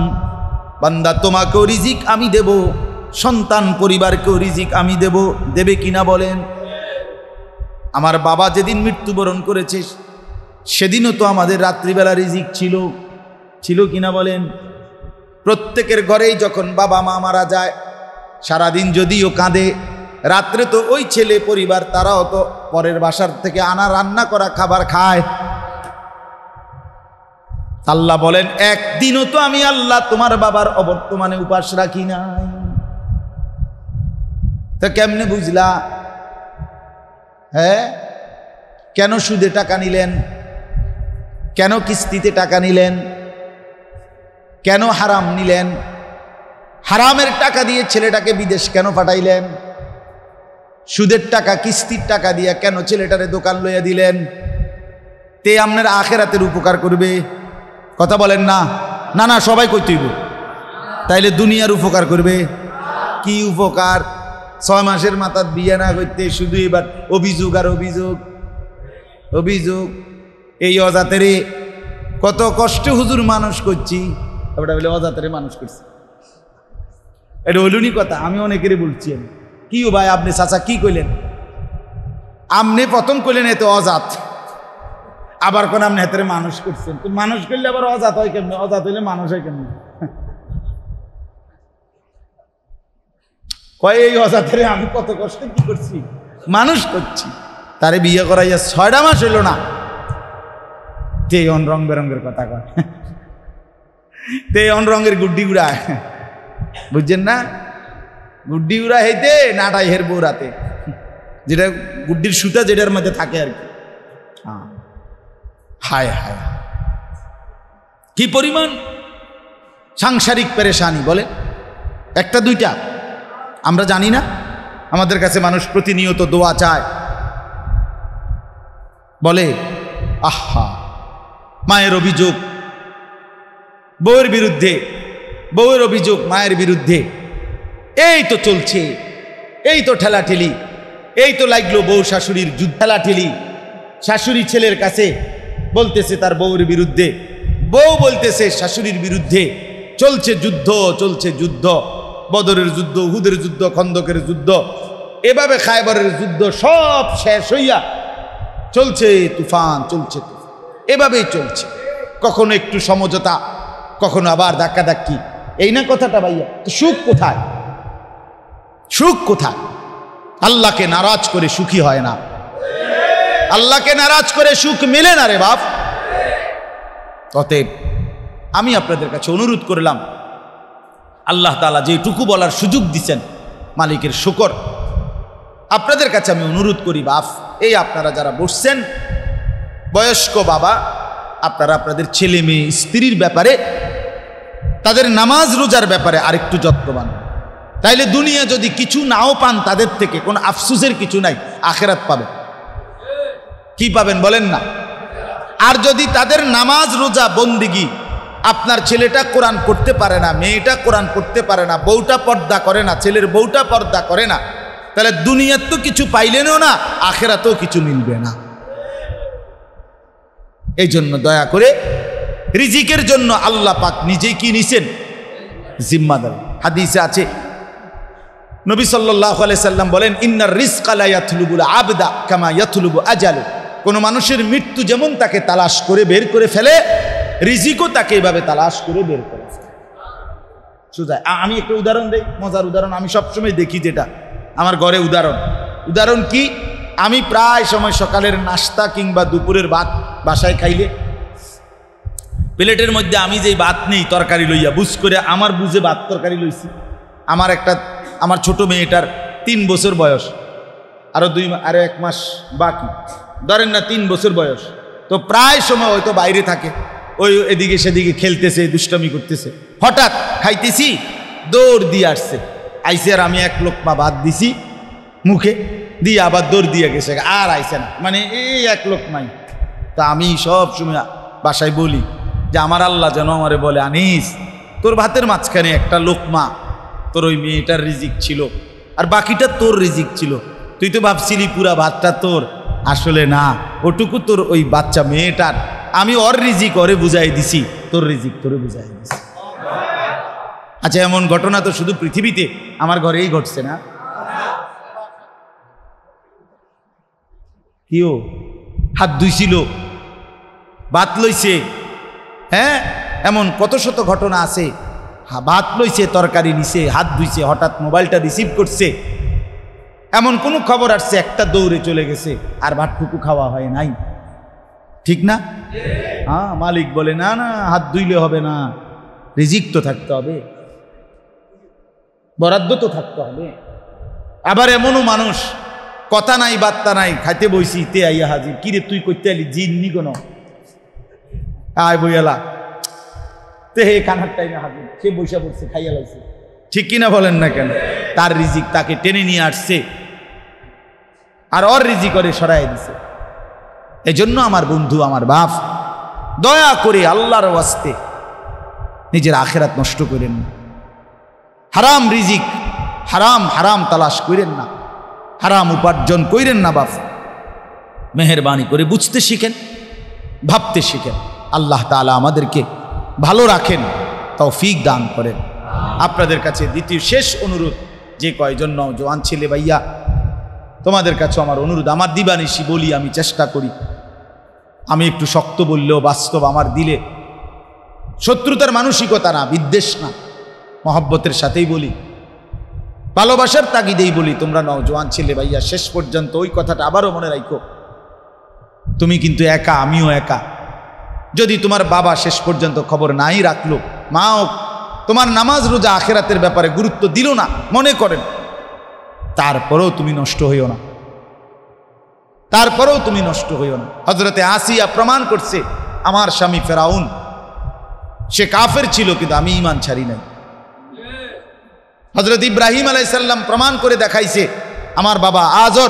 বান্দা তোমাকেও রিজিক আমি দেব, সন্তান পরিবারকেও রিজিক আমি দেব। দেবে কিনা বলেন? আমার বাবা যেদিন মৃত্যুবরণ করেছে সেদিনও তো আমাদের রাত্রিবেলা রিজিক ছিল কিনা বলেন? প্রত্যেকের ঘরেই যখন বাবা মা মারা যায় সারাদিন যদিও কাঁদে, রাত্রে তো ওই ছেলে পরিবার তারাও তো পরের বাসার থেকে আনা রান্না করা খাবার খায়। আল্লাহ বলেন একদিনও তো আমি আল্লাহ তোমার বাবার অবর্তমানে উপাস রাখি নাই। তো কেমনে বুঝলা? হ্যাঁ, কেন সুদে টাকা নিলেন? কেন কিস্তিতে টাকা নিলেন? কেন হারাম নিলেন? হারামের টাকা দিয়ে ছেলেটাকে বিদেশ কেন পাঠাইলেন? সুদের টাকা কিস্তির টাকা দিয়ে কেন ছেলেটারে দোকান লইয়া দিলেন? তে আপনার আখেরাতের উপকার করবে? কথা বলেন না? না না, সবাই কইতেইব। তাইলে দুনিয়ার উপকার করবে? কি উপকার? 6 মাসের মাথার বিয়ে না করতে শুধু এবার অভিযোগ আর অভিযোগ অভিযোগ। এই অজাতেরে কত কষ্টে হুজুর মানুষ করছি, ওটা বলে অজাতেরে মানুষ করছি। এটা হইলুনি কথা, আমি অনেকেরই বলছি। কি ও ভাই আপনি চাচা কি কইলেন? আপনি প্রথম কইলেন এত অজাত, আবার কোন আপনি হাতের মানুষ করছেন। তো মানুষ করলে আবার অজাত হয় কেমন? অজাত হইলে মানুষ হয় কেমন? কয় এই অজাতের আমি কত কষ্টে কি করছি, মানুষ করছি। তারে বিয়ে করাইয়া 6টা মাস হইল না, তে অন রং বেরঙ্গের কথা কয়, তে অন রঙের গুড্ডি উড়া, বুঝছেন না? গুড্ডি উড়া হইতে নাটাই হের বৌরাতে, যেটা গুড্ডির সুতা যেটার মধ্যে থাকে আর কি। হায় হায়, কি পরিমাণ সাংসারিক পেরেশানি বলে! একটা দুইটা আমরা জানি না? আমাদের কাছে মানুষ প্রতিনিয়ত দোয়া চায়, বলে আহা মায়ের অভিযোগ বউয়ের বিরুদ্ধে, বউয়ের অভিযোগ মায়ের বিরুদ্ধে, এই তো চলছে, এই তো ঠেলাঠেলি, এই তো লাগলো বউ শাশুড়ির যুদ্ধ। ঠেলাঠেলি, শাশুড়ি ছেলের কাছে বলতেছে তার বউয়ের বিরুদ্ধে, বউ বলতেছে শাশুড়ির বিরুদ্ধে। চলছে যুদ্ধ, চলছে যুদ্ধ, বদরের যুদ্ধ, উহুদের যুদ্ধ, খন্দকের যুদ্ধ, এভাবে খায়বরের যুদ্ধ, সব শেষ হইয়া চলছে তুফান, চলছে এভাবেই চলছে। কখনো একটু সমঝোতা, কখনো আবার ধাক্কাধাক্কি। এই না কথাটা ভাইয়া? সুখ কোথায়? সুখ কোথায়? আল্লাহকে নারাজ করে সুখী হয় না, আল্লাহকে নারাজ করে সুখ মেলে না রে বাপ। অতএব আমি আপনাদের কাছে অনুরোধ করলাম, আল্লাহ তাআলা যেটুকু বলার সুযোগ দিচ্ছেন মালিকের শুকর। আপনাদের কাছে আমি অনুরোধ করি বাপ, এই আপনারা যারা বসছেন বয়স্ক বাবা, আপনারা আপনাদের ছেলে মেয়ে স্ত্রীর ব্যাপারে, তাদের নামাজ রোজার ব্যাপারে আরেকটু যত্নবান। তাইলে দুনিয়া যদি কিছু নাও পান তাদের থেকে কোনো আফসোসের কিছু নাই, আখেরাত পাবেন। কি পাবেন বলেন না? আর যদি তাদের নামাজ রোজা বন্দিগি, আপনার ছেলেটা কোরআন পড়তে পারে না, মেয়েটা কোরআন পড়তে পারে না, বউটা পর্দা করে না, ছেলের বউটা পর্দা করে না, তাহলে দুনিয়ার তো কিছু পাইলেনও না, আখেরাতেও কিছু মিলবে না। এই জন্য দয়া করে রিজিকের জন্য আল্লাহ পাক নিজেই কি নিছেন জিম্মাদারি। হাদিসে আছে নবী সাল্লাল্লাহু আলাইহি সাল্লাম বলেন, ইন্নার রিজকা লা ইয়াতলুবুল আবদা কামা ইয়াতলুবু আজালু। কোন মানুষের মৃত্যু যেমন তাকে তালাশ করে বের করে ফেলে, রিজিকও তাকে এভাবে তালাশ করে বের করে ফেলে। সোজা আমি একটা উদাহরণ দেই, মজার উদাহরণ আমি সবসময় দেখি, যেটা আমার ঘরে উদাহরণ কি, আমি প্রায় সময় সকালের নাস্তা কিংবা দুপুরের ভাত বাসায় খাইলে প্লেটের মধ্যে আমি যেই ভাত নেই তরকারি লইয়া বুঝ করে আমার বুঝে ভাত তরকারি লইছি। আমার ছোট মেয়েটার 3 বছর বয়স, আরো 1 মাস বাকি, ধরেন না 3 বছর বয়স। তো প্রায় সময় হয়তো বাইরে থাকে, ওই এদিকে সেদিকে খেলতেছে, দুষ্টামি করতেছে। হঠাৎ খাইতেছি, দৌড় দিয়ে আসছে, আইসে আর আমি 1 লোকমা ভাত দিছি, মুখে দিয়ে আবার দৌড় দিয়ে গেছে, আর আইছে না, মানে এই এক লোকমাই। তা আমি সব সময় বাসায় বলি যে আমার আল্লাহ যেন আমারে বলে, আনিস তোর ভাতের মাঝখানে একটা লোকমা তোর ওই মেয়েটার রিজিক ছিল, আর বাকিটা তোর রিজিক ছিল। তুই তো ভাবছিলি পুরা ভাতটা তোর, আসলে না, ওটুকু তোর ওই বাচ্চা মেয়েটার। আমি ওর রিজিক ওরে বুঝাই দিছি, তোর রিজিক তোরে বুঝাই দিছি। আচ্ছা, এমন ঘটনা তো শুধু পৃথিবীতে আমার ঘরেই ঘটছে না? কিও হাত ধুইছিল, ভাত লইছে, হ্যাঁ, এমন কত শত ঘটনা আছে। ভাত লইছে, তরকারি নিছে, হাত ধুইছে, হঠাৎ মোবাইলটা রিসিভ করছে, এমন কোন খবর আসছে, একটা দৌড়ে চলে গেছে, আর ভাতটুকু খাওয়া হয় নাই। ঠিক না? হ্যাঁ, মালিক বলে না না, হাত ধুইলে হবে না, রিজিক তো থাকতে হবে, বরাদ্দ তো থাকতে হবে। আবার এমনও মানুষ, কথা নাই বার্তা নাই, খাইতে বইছি, তে আইয়া হাজির, কিরে তুই করতে আলি, জিন্নি কোনো আয় বইয়ালা, তে হে খানার টাইমে হাজির, সে বৈশা পড়ছে, খাইয়া লাইছে। ঠিক কিনা বলেন না কেন? তার রিজিক তাকে টেনে নিয়ে আসছে, আর ওর রিজিক করে সরাই দিছে। এজন্য আমার বন্ধু, আমার বাপ, দয়া করে আল্লাহর ওয়াস্তে নিজের আখেরাত নষ্ট করেন না। হারাম রিজিক, হারাম হারাম তালাশ করেন না, হারাম উপার্জন করেন না। বাপ, মেহেরবানি করে বুঝতে শিখেন, ভাবতে শিখেন। আল্লাহ তাআলা আমাদেরকে ভালো রাখেন, তৌফিক দান করেন। আপনাদের কাছে দ্বিতীয় শেষ অনুরোধ, যে কয়জন নওজোয়ান ছেলে ভাইয়া, তোমাদের কাছে আমার অনুরোধ, আমার দিবানিশি বলি, আমি চেষ্টা করি, আমি একটু শক্ত বললেও বাস্তব আমার দিলে, শত্রুতার মানসিকতা না, বিদ্বেষ না, মহব্বতের সাথেই বলি, ভালোবাসার তাগিদেই বলি। তোমরা নওজোয়ান ছেলে ভাইয়া, শেষ পর্যন্ত ওই কথাটা আবারও মনে রাখো, তুমি কিন্তু একা, আমিও একা। যদি তোমার বাবা শেষ পর্যন্ত খবর নাই রাখলো, মাও তোমার নামাজ রোজা আখেরাতের ব্যাপারে গুরুত্ব দিল না, মনে করেন, তারপরেও তুমি নষ্ট হইও না, তারপরেও তুমি নষ্ট হইও না। হযরতে আসিয়া প্রমাণ করছে, আমার স্বামী ফেরাউন, সে কাফের ছিল, কিন্তু আমি ঈমান ছাড়ি নাই। হযরত ইব্রাহিম আলাইহিস সালাম প্রমাণ করে দেখাইছে, আমার বাবা আজর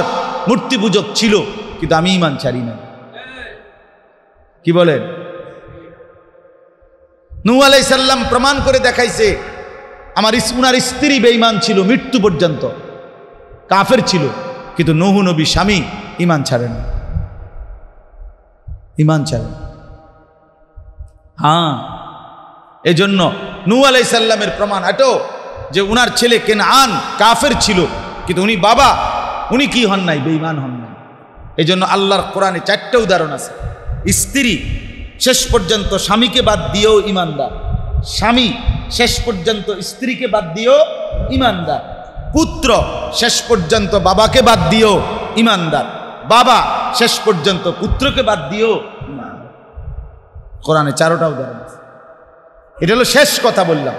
মূর্তি পূজক ছিল, কিন্তু আমি ঈমান ছাড়ি নাই। কি বলেন? নূহ আলাইহিস সালাম প্রমাণ করে দেখাইছে, উনার স্ত্রী বেঈমান ছিল, মৃত্যু পর্যন্ত কাফের ছিল, কিন্তু নূহ নবী স্বামী ঈমান ছাড়েন, ঈমান ছাড়েন। হ্যাঁ, এজন্য নূহ আলাইহিস সালামের প্রমাণ এটো যে উনার ছেলে কেনআন কাফের ছিল, কিন্তু উনি বাবা, উনি কি হন নাই, বেঈমান হন নাই। এজন্য আল্লাহর কোরআনে 4টা উদাহরণ আছে। স্ত্রী শেষ পর্যন্ত স্বামীকে বাদ দিয়েও ঈমানদার, স্বামী শেষ পর্যন্ত স্ত্রীকে বাদ দিয়েও ঈমানদার, পুত্র শেষ পর্যন্ত বাবাকে বাদ দিয়েও ঈমানদার, বাবা শেষ পর্যন্ত পুত্রকে বাদ দিয়েও ঈমানদার। কোরআনে 4টা উদাহরণ আছে। এটা হলো শেষ কথা বললাম,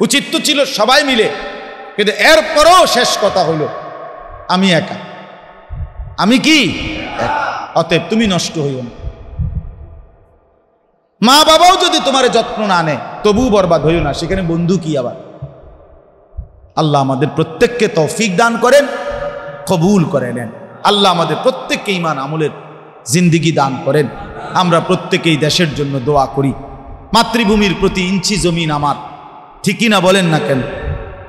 উচিত তো ছিল সবাই মিলে, কিন্তু এরপরও শেষ কথা হলো আমি একা, আমি কি একা। অতএব তুমি নষ্ট হইও না। মা বাবাও যদি তোমার যত্ন না নেয়, তবুও বরবাদ হইও না, সেখানে বন্ধু কি আবার। আল্লাহ আমাদের প্রত্যেককে তৌফিক দান করেন, কবুল করে নেন। আল্লাহ আমাদের প্রত্যেককে ঈমান আমলের জিন্দিগি দান করেন। আমরা প্রত্যেকেই দেশের জন্য দোয়া করি। মাতৃভূমির প্রতি ইঞ্চি জমিন আমার, ঠিকই না বলেন না কেন?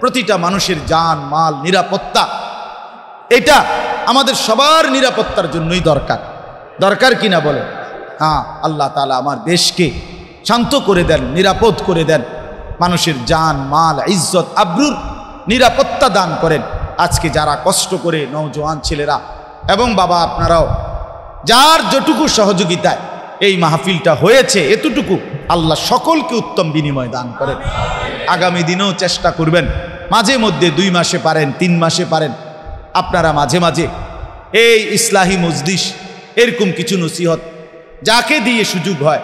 প্রতিটা মানুষের জান মাল নিরাপত্তা, এটা আমাদের সবার নিরাপত্তার জন্যই দরকার, দরকার কিনা বলেন? হ্যাঁ, আল্লাহ তাআলা আমার দেশকে শান্ত করে দেন, নিরাপদ করে দেন, মানুষের জান মাল ইজ্জত আবরুর নিরাপত্তা দান করেন। আজকে যারা কষ্ট করে, নওজোয়ান ছেলেরা এবং বাবা আপনারাও, যার যেটুকু সহযোগিতায় এই মাহফিলটা হয়েছে, এতটুকু আল্লাহ সকলকে উত্তম বিনিময় দান করেন। আগামী দিনেও চেষ্টা করবেন, মাঝে মধ্যে 2 মাসে পারেন, 3 মাসে পারেন, আপনারা মাঝে মাঝে এই ইসলাহি মজলিস, এরকম কিছু নসিহত যাকে দিয়ে সুযোগ হয়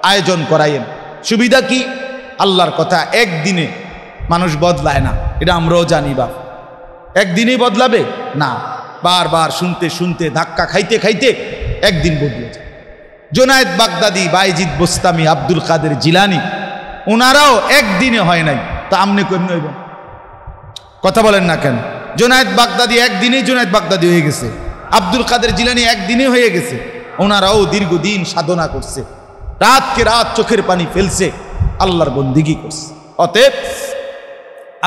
আয়োজন করাইয়েন। সুবিধা কি? আল্লাহর কথা একদিনে মানুষ বদলায় না, এটা আমরাও জানি। বাপ একদিনেই বদলাবে না, বারবার শুনতে শুনতে ধাক্কা খাইতে খাইতে একদিন বদলে যায়। জুনায়েদ বাগদাদি, বাইজিদ বোস্তামি, আব্দুল কাদের জিলানি, ওনারাও একদিনে হয় নাই, তা আমনে কেমনে হইব? কথা বলেন না কেন? জুনায়েদ বাগদাদি একদিনেই জুনায়েদ বাগদাদি হয়ে গেছে, আব্দুল কাদের জিলানী একদিনে হয়ে গেছে। ওনারাও দীর্ঘদিন সাধনা করছে, রাতকে রাত চোখের পানি ফেলছে, আল্লাহর বন্দিগি করছে। অতএব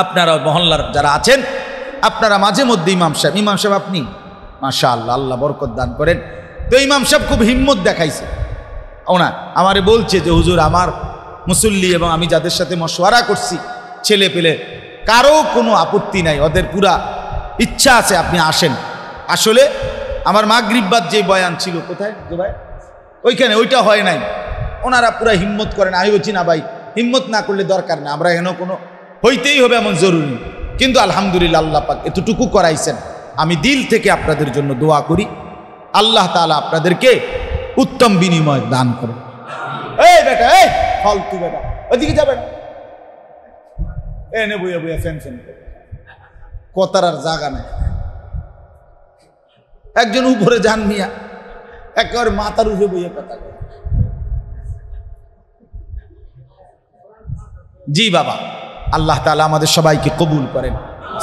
আপনারা মহল্লার যারা আছেন, আপনারা মাঝে মধ্যে ইমাম সাহেব আপনি মাশাআল্লাহ, আল্লাহ বরকত দান করেন। তো ইমাম সাহেব খুব হিম্মত দেখাইছে। ওনা আমারে বলছে যে হুজুর, আমার মুসল্লি এবং আমি যাদের সাথে মশওয়ারা করছি, ছেলে পেলে কারো কোনো আপত্তি নাই, ওদের পুরা ইচ্ছা আছে আপনি আসেন। আসলে আমার মাগরিব বাদ যে বয়ান ছিল, কোথায় যে ভাই ওইখানে, ওইটা হয় নাই। ওনারা পুরা হিম্মত করেন। আমি বলছি না ভাই, হিম্মত না করলে দরকার না, আমরা এখানে কোনো হইতেই হবে এমন জরুরি। কিন্তু আলহামদুলিল্লাহ আল্লাহ পাক এতটুকু করাইছেন। আমি দিল থেকে আপনাদের জন্য দোয়া করি, আল্লাহ তাআলা আপনাদেরকে উত্তম বিনিময় দান করেন। এই বেটা, এই ফালতু বেটা, ওইদিকে যাবেন, এনে বইয়া বইয়া ফ্যান ফ্যান কথার আর জায়গা নাই। একজন উপরে যান মিয়া, একেবারে মাথার উপরে বইয়া কথা বলে। জি বাবা, আল্লাহ তাআলা আমাদের সবাইকে কবুল করেন।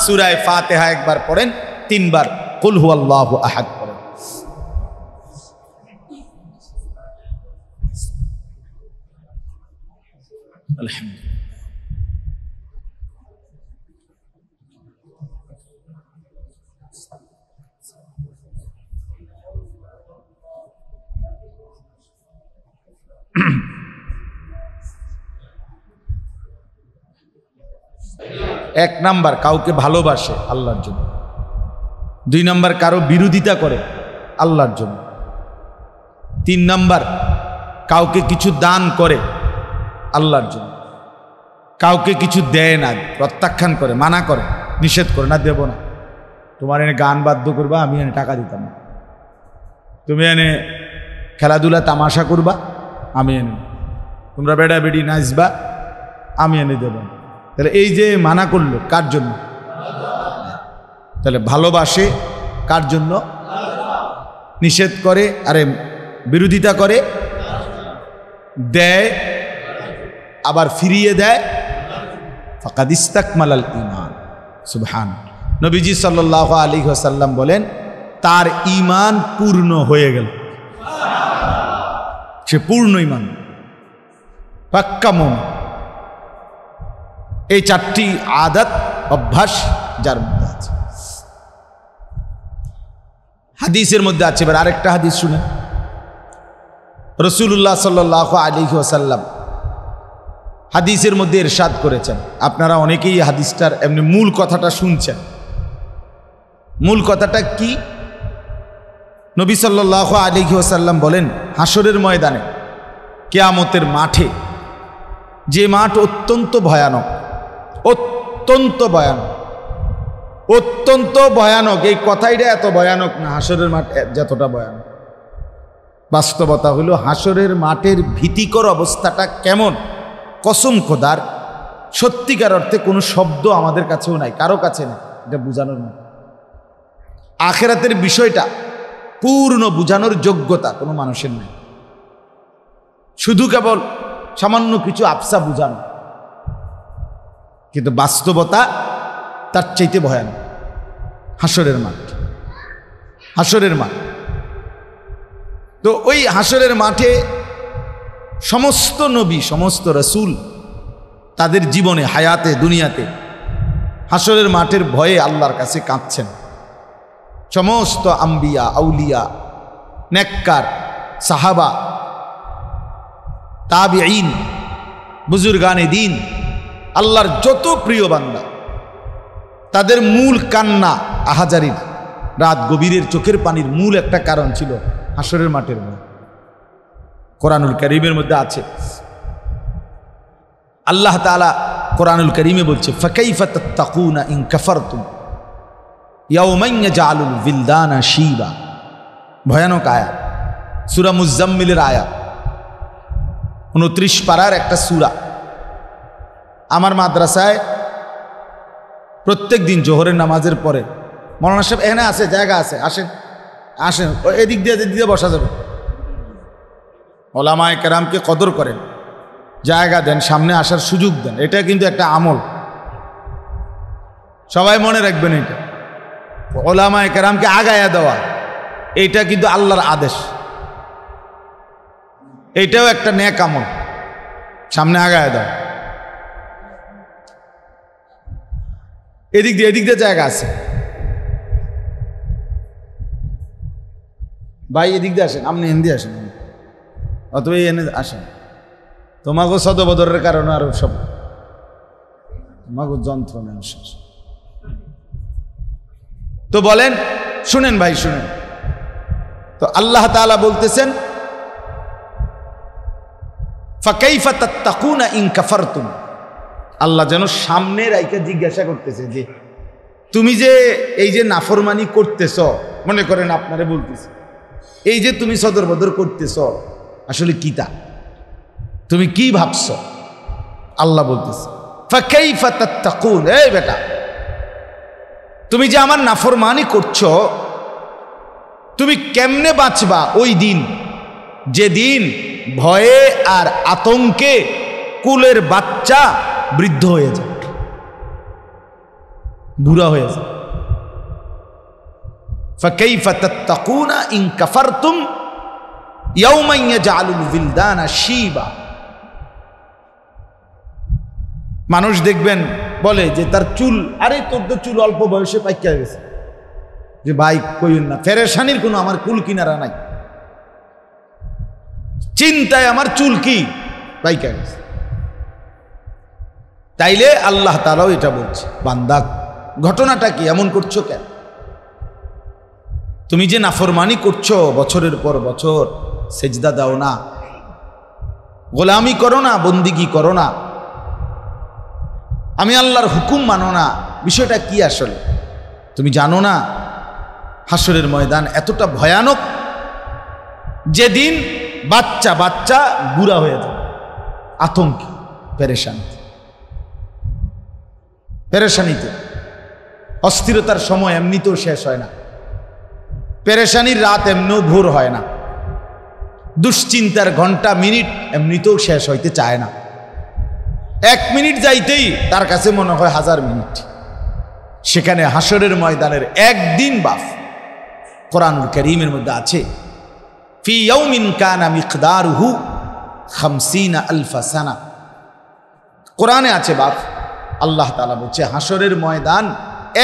সূরা ফাতিহা একবার পড়েন, 3 বার কুল হুয়াল্লাহু আহাদ পড়েন। আলহামদুলিল্লাহ। এক নাম্বার, কাউকে ভালোবাসে আল্লাহর জন্য। 2 নাম্বার, কারো বিরোধিতা করে আল্লাহর জন্য। 3 নাম্বার, কাউকে কিছু দান করে আল্লাহর জন্য। কাউকে কিছু দেয় না, প্রত্যাখ্যান করে, মানা করে, নিষেধ করে, না দেব না, তোমার এনে গান বাদ্য করবা, আমি এনে টাকা দিতাম না, তুমি এনে খেলাধুলা তামাশা করবা, আমি এনে, তোমরা বেড়া বেড়ি নাচবা, আমি এনে দেব না। তাহলে এই যে মানা করলো কার জন্য? তাহলে ভালোবাসে কার জন্য? নিষেধ করে, আরে বিরোধিতা করে, দেয়, আবার ফিরিয়ে দেয়, ফাকাদ ইস্তাকমালাল ঈমান। সুবহান। নবীজি সাল্লাল্লাহু আলাইহি ওয়াসাল্লাম বলেন, তার ঈমান পূর্ণ হয়ে গেল, সে পূর্ণ ঈমান, পাক্কা মুমিন। এই 4টি আদত, অভ্যাস যার মধ্যে আছে। হাদিসের মধ্যে আছে। এবার আরেকটা হাদিস শুনেন। রাসূলুল্লাহ সাল্লাল্লাহু আলাইহি ওয়াসাল্লাম হাদিসের মধ্যে ইরশাদ করেছেন, আপনারা অনেকেই হাদিসটার এমনি মূল কথাটা শুনছেন। মূল কথাটা কি? নবী সাল্লাল্লাহু আলাইহি ওয়াসাল্লাম বলেন, হাসরের ময়দানে, কিয়ামতের মাঠে, যে মাঠ অত্যন্ত ভয়ানক, অত্যন্ত ভয়ানক, অত্যন্ত ভয়ানক। এই কথাইটা এত ভয়ানক না, হাসরের মাঠ যতটা ভয়ানক। বাস্তবতা হলো হাসরের মাঠের ভীতিকর অবস্থাটা কেমন, কসম খোদার সত্যিকার অর্থে কোনো শব্দ আমাদের কাছেও নাই, কারো কাছে নেই, এটা বোঝানোর মতো। আখেরাতের বিষয়টা পূর্ণ বোঝানোর যোগ্যতা কোনো মানুষের নেই, শুধু কেবল সামান্য কিছু আফসা বোঝানো। কিন্তু বাস্তবতা তার চাইতে ভয়ানক। হাসরের মাঠ, হাসরের মাঠ। তো ওই হাসরের মাঠে সমস্ত নবী, সমস্ত রাসূল তাদের জীবনে, হায়াতে, দুনিয়াতে হাসরের মাঠের ভয়ে আল্লাহর কাছে কাঁদছেন। সমস্ত আম্বিয়া, আউলিয়া, নেককার, সাহাবা, তাবিঈন, বুজুর্গানে দ্বীন, আল্লাহর যত প্রিয় বান্দা, তাদের মূল কান্না, আহাজারির, রাত গভীরের চোখের পানির মূল একটা কারণ ছিল হাসরের মাঠের ভয়। কোরআনুল কারীমের মধ্যে আছে, আল্লাহ তাআলা কোরআনুল কারীমে বলছে, ফাকাইফা তাত্তাকুনা ইন কাফারতুম ইয়াওমান ইয়াজআলুল বিলদানা শিবা। ভয়ানক আয়াত, সূরা মুজাম্মিলের আয়াত, 29 পারার একটা সূরা। আমার মাদ্রাসায় প্রত্যেক দিন জোহরের নামাজের পরে, মৌলানা সাহেব এখানে আছে, জায়গা আছে, আসেন আসেন, এদিক দিয়ে বসা যাবে। ওলামায়ে কেরামকে কদর করেন, জায়গা দেন, সামনে আসার সুযোগ দেন। এটা কিন্তু একটা আমল, সবাই মনে রাখবেন। এটা ওলামায়ে কেরামকে আগায়া দেওয়া, এইটা কিন্তু আল্লাহর আদেশ। এইটাও একটা নেক আমল, সামনে আগায়া দাও। এদিক দিয়ে জায়গা আছে ভাই, এদিক দিয়ে আসেন, আপনি হিন্দি আসেন অথবা এনে আসেন। তোমাকে সদবদরের কারণে আরো সব তোমাকে যন্ত্রণা। তো বলেন, শুনেন ভাই শুনেন, তো আল্লাহ তাআলা বলতেছেন ফাকাইফা তাত্তাকুনা ইন কাফারতুম। আল্লাহ যেন সামনে রাইখা জিজ্ঞাসা করতেছে যে তুমি যে এই যে নাফরমানি করতেছ, মনে করেন আপনারে বলতেছে এই যে তুমি সদর বদর করতেছ আসলে কি তা, তুমি কি ভাবছ? আল্লাহ বলতেছে ফাকাইফা তাত্তাকুন, এই বেটা তুমি যে আমার নাফরমানি করছো, তুমি কেমনে বাঁচবা ওই দিন যেদিন ভয়ে আর আতঙ্কে কুলের বাচ্চা বৃদ্ধ হয়ে যায়, বুড়া হয়ে যায়। ফাকাইফা তাত্তাকুনা ইন কাফারতুম ইয়াওমান ইয়াজআলুল বিলদানা শিবা। মানুষ দেখবেন বলে যে তার চুল, আরে তোর তো চুল অল্প বয়সে পাইকা গেছে, যে ভাই কইন না, ফেরেশানির কোনো আমার কুল কিনারা নাই, চিন্তায় আমার চুল কি পাইকা গেছে। তাইলে আল্লাহ তাআলাও এটা বলছে, বান্দা ঘটনাটা কি, এমন করছো কেন? তুমি যে নাফরমানি করছো বছরের পর বছর, সেজদা দাও না, গোলামি করো না, বন্দিগি করো না, আমি আল্লাহর হুকুম মানো না, বিষয়টা কি আসলে তুমি জানো না? হাসরের ময়দান এতটা ভয়ানক যেদিন বাচ্চা বাচ্চা বুড়া হয়ে যায়, আতঙ্কে পেরেশানিতে, অস্থিরতার সময় এমনিতেও শেষ হয় না, পেরেশানির রাত এমনিও ভোর হয় না, দুশ্চিন্তার ঘন্টা মিনিট এমনিতেও শেষ হইতে চায় না। 1 মিনিট যাইতেই তার কাছে মনে হয় 1000 মিনিট। সেখানে হাসরের ময়দানের একদিন বাফ, কোরআনুল কারীমের মধ্যে আছে ফি ইয়াউমিন কানা মিকদারুহু 50,000 সানা। কোরআনে আছে বাপ, আল্লাহ তাআলা বলছে হাসরের ময়দান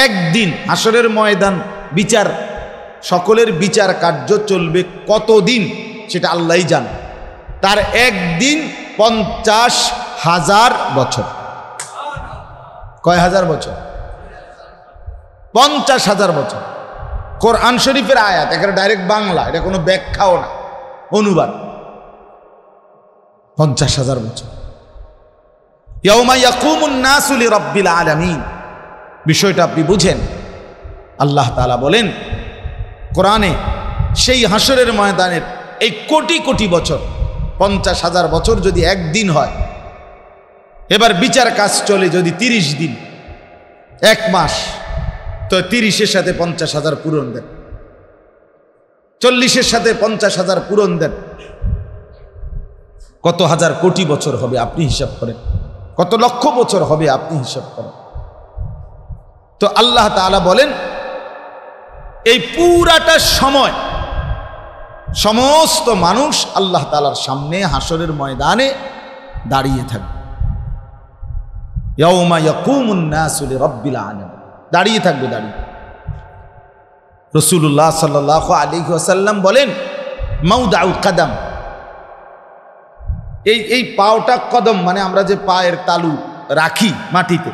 একদিন, হাসরের ময়দান বিচার, সকলের বিচার কার্য চলবে কতদিন সেটা আল্লাহই জানে। তার একদিন 50,000 বছর। কয় হাজার বছর? 50,000 বছর। কোরআন শরীফের আয়াত, এখানে ডাইরেক্ট বাংলা, এটা কোনো ব্যাখ্যাও না, অনুবাদ। 50,000 বছর। ইয়াউমা ইয়াকুমুন নাসু লিরাব্বিল আলামিন। বিষয়টা আপনি বুঝেন। আল্লাহ তাআলা বলেন কোরআনে, সেই হাসরের ময়দানের এই কোটি কোটি বছর, 50,000 বছর যদি একদিন হয়, এবার বিচার কাজ চলে যদি 30 দিন, 1 মাস, তো 30-এর সাথে 50,000 পূরণ দেন, 40-এর সাথে 50,000 পূরণ দেন, কত হাজার কোটি বছর হবে আপনি হিসাব করেন, কত লক্ষ বছর হবে আপনি হিসাব করেন। তো আল্লাহ তাআলা বলেন এই পুরাটা সময় সমস্ত মানুষ আল্লাহ তাআলার সামনে হাসরের ময়দানে দাঁড়িয়ে থাকবে। ইয়াউমা ইয়াকুমুন নাসু লিরাব্বিল আলামিন, দাঁড়িয়ে থাকবে, দাঁড়িয়ে। রাসূলুল্লাহ সাল্লাল্লাহু আলাইহি ওয়াসাল্লাম বলেন মাউদাউল কদম, এই পাওটা কদম মানে আমরা যে পায়ের তালু রাখি মাটিতে,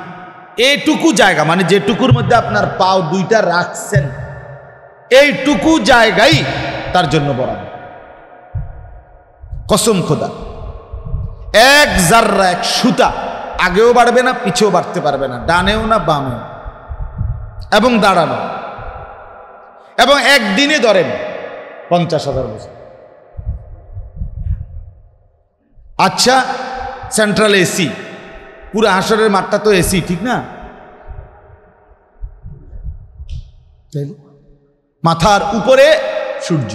এইটুকু জায়গা, মানে যেটুকুর মধ্যে আপনার পাও দুইটা রাখছেন, এইটুকু জায়গাই তার জন্য বরাদ্দ। কসম খোদা, 1 জাররা, 1 সুতা আগেও বাড়বে না, পিছেও বাড়তে পারবে না, ডানেও না বামেও, এবং দাঁড়ানো, এবং একদিনে ধরেন 50,000 বছর। আচ্ছা, সেন্ট্রাল এসি, পুরো হাসরের মাঠটা তো এসি, ঠিক না? মাথার উপরে সূর্য,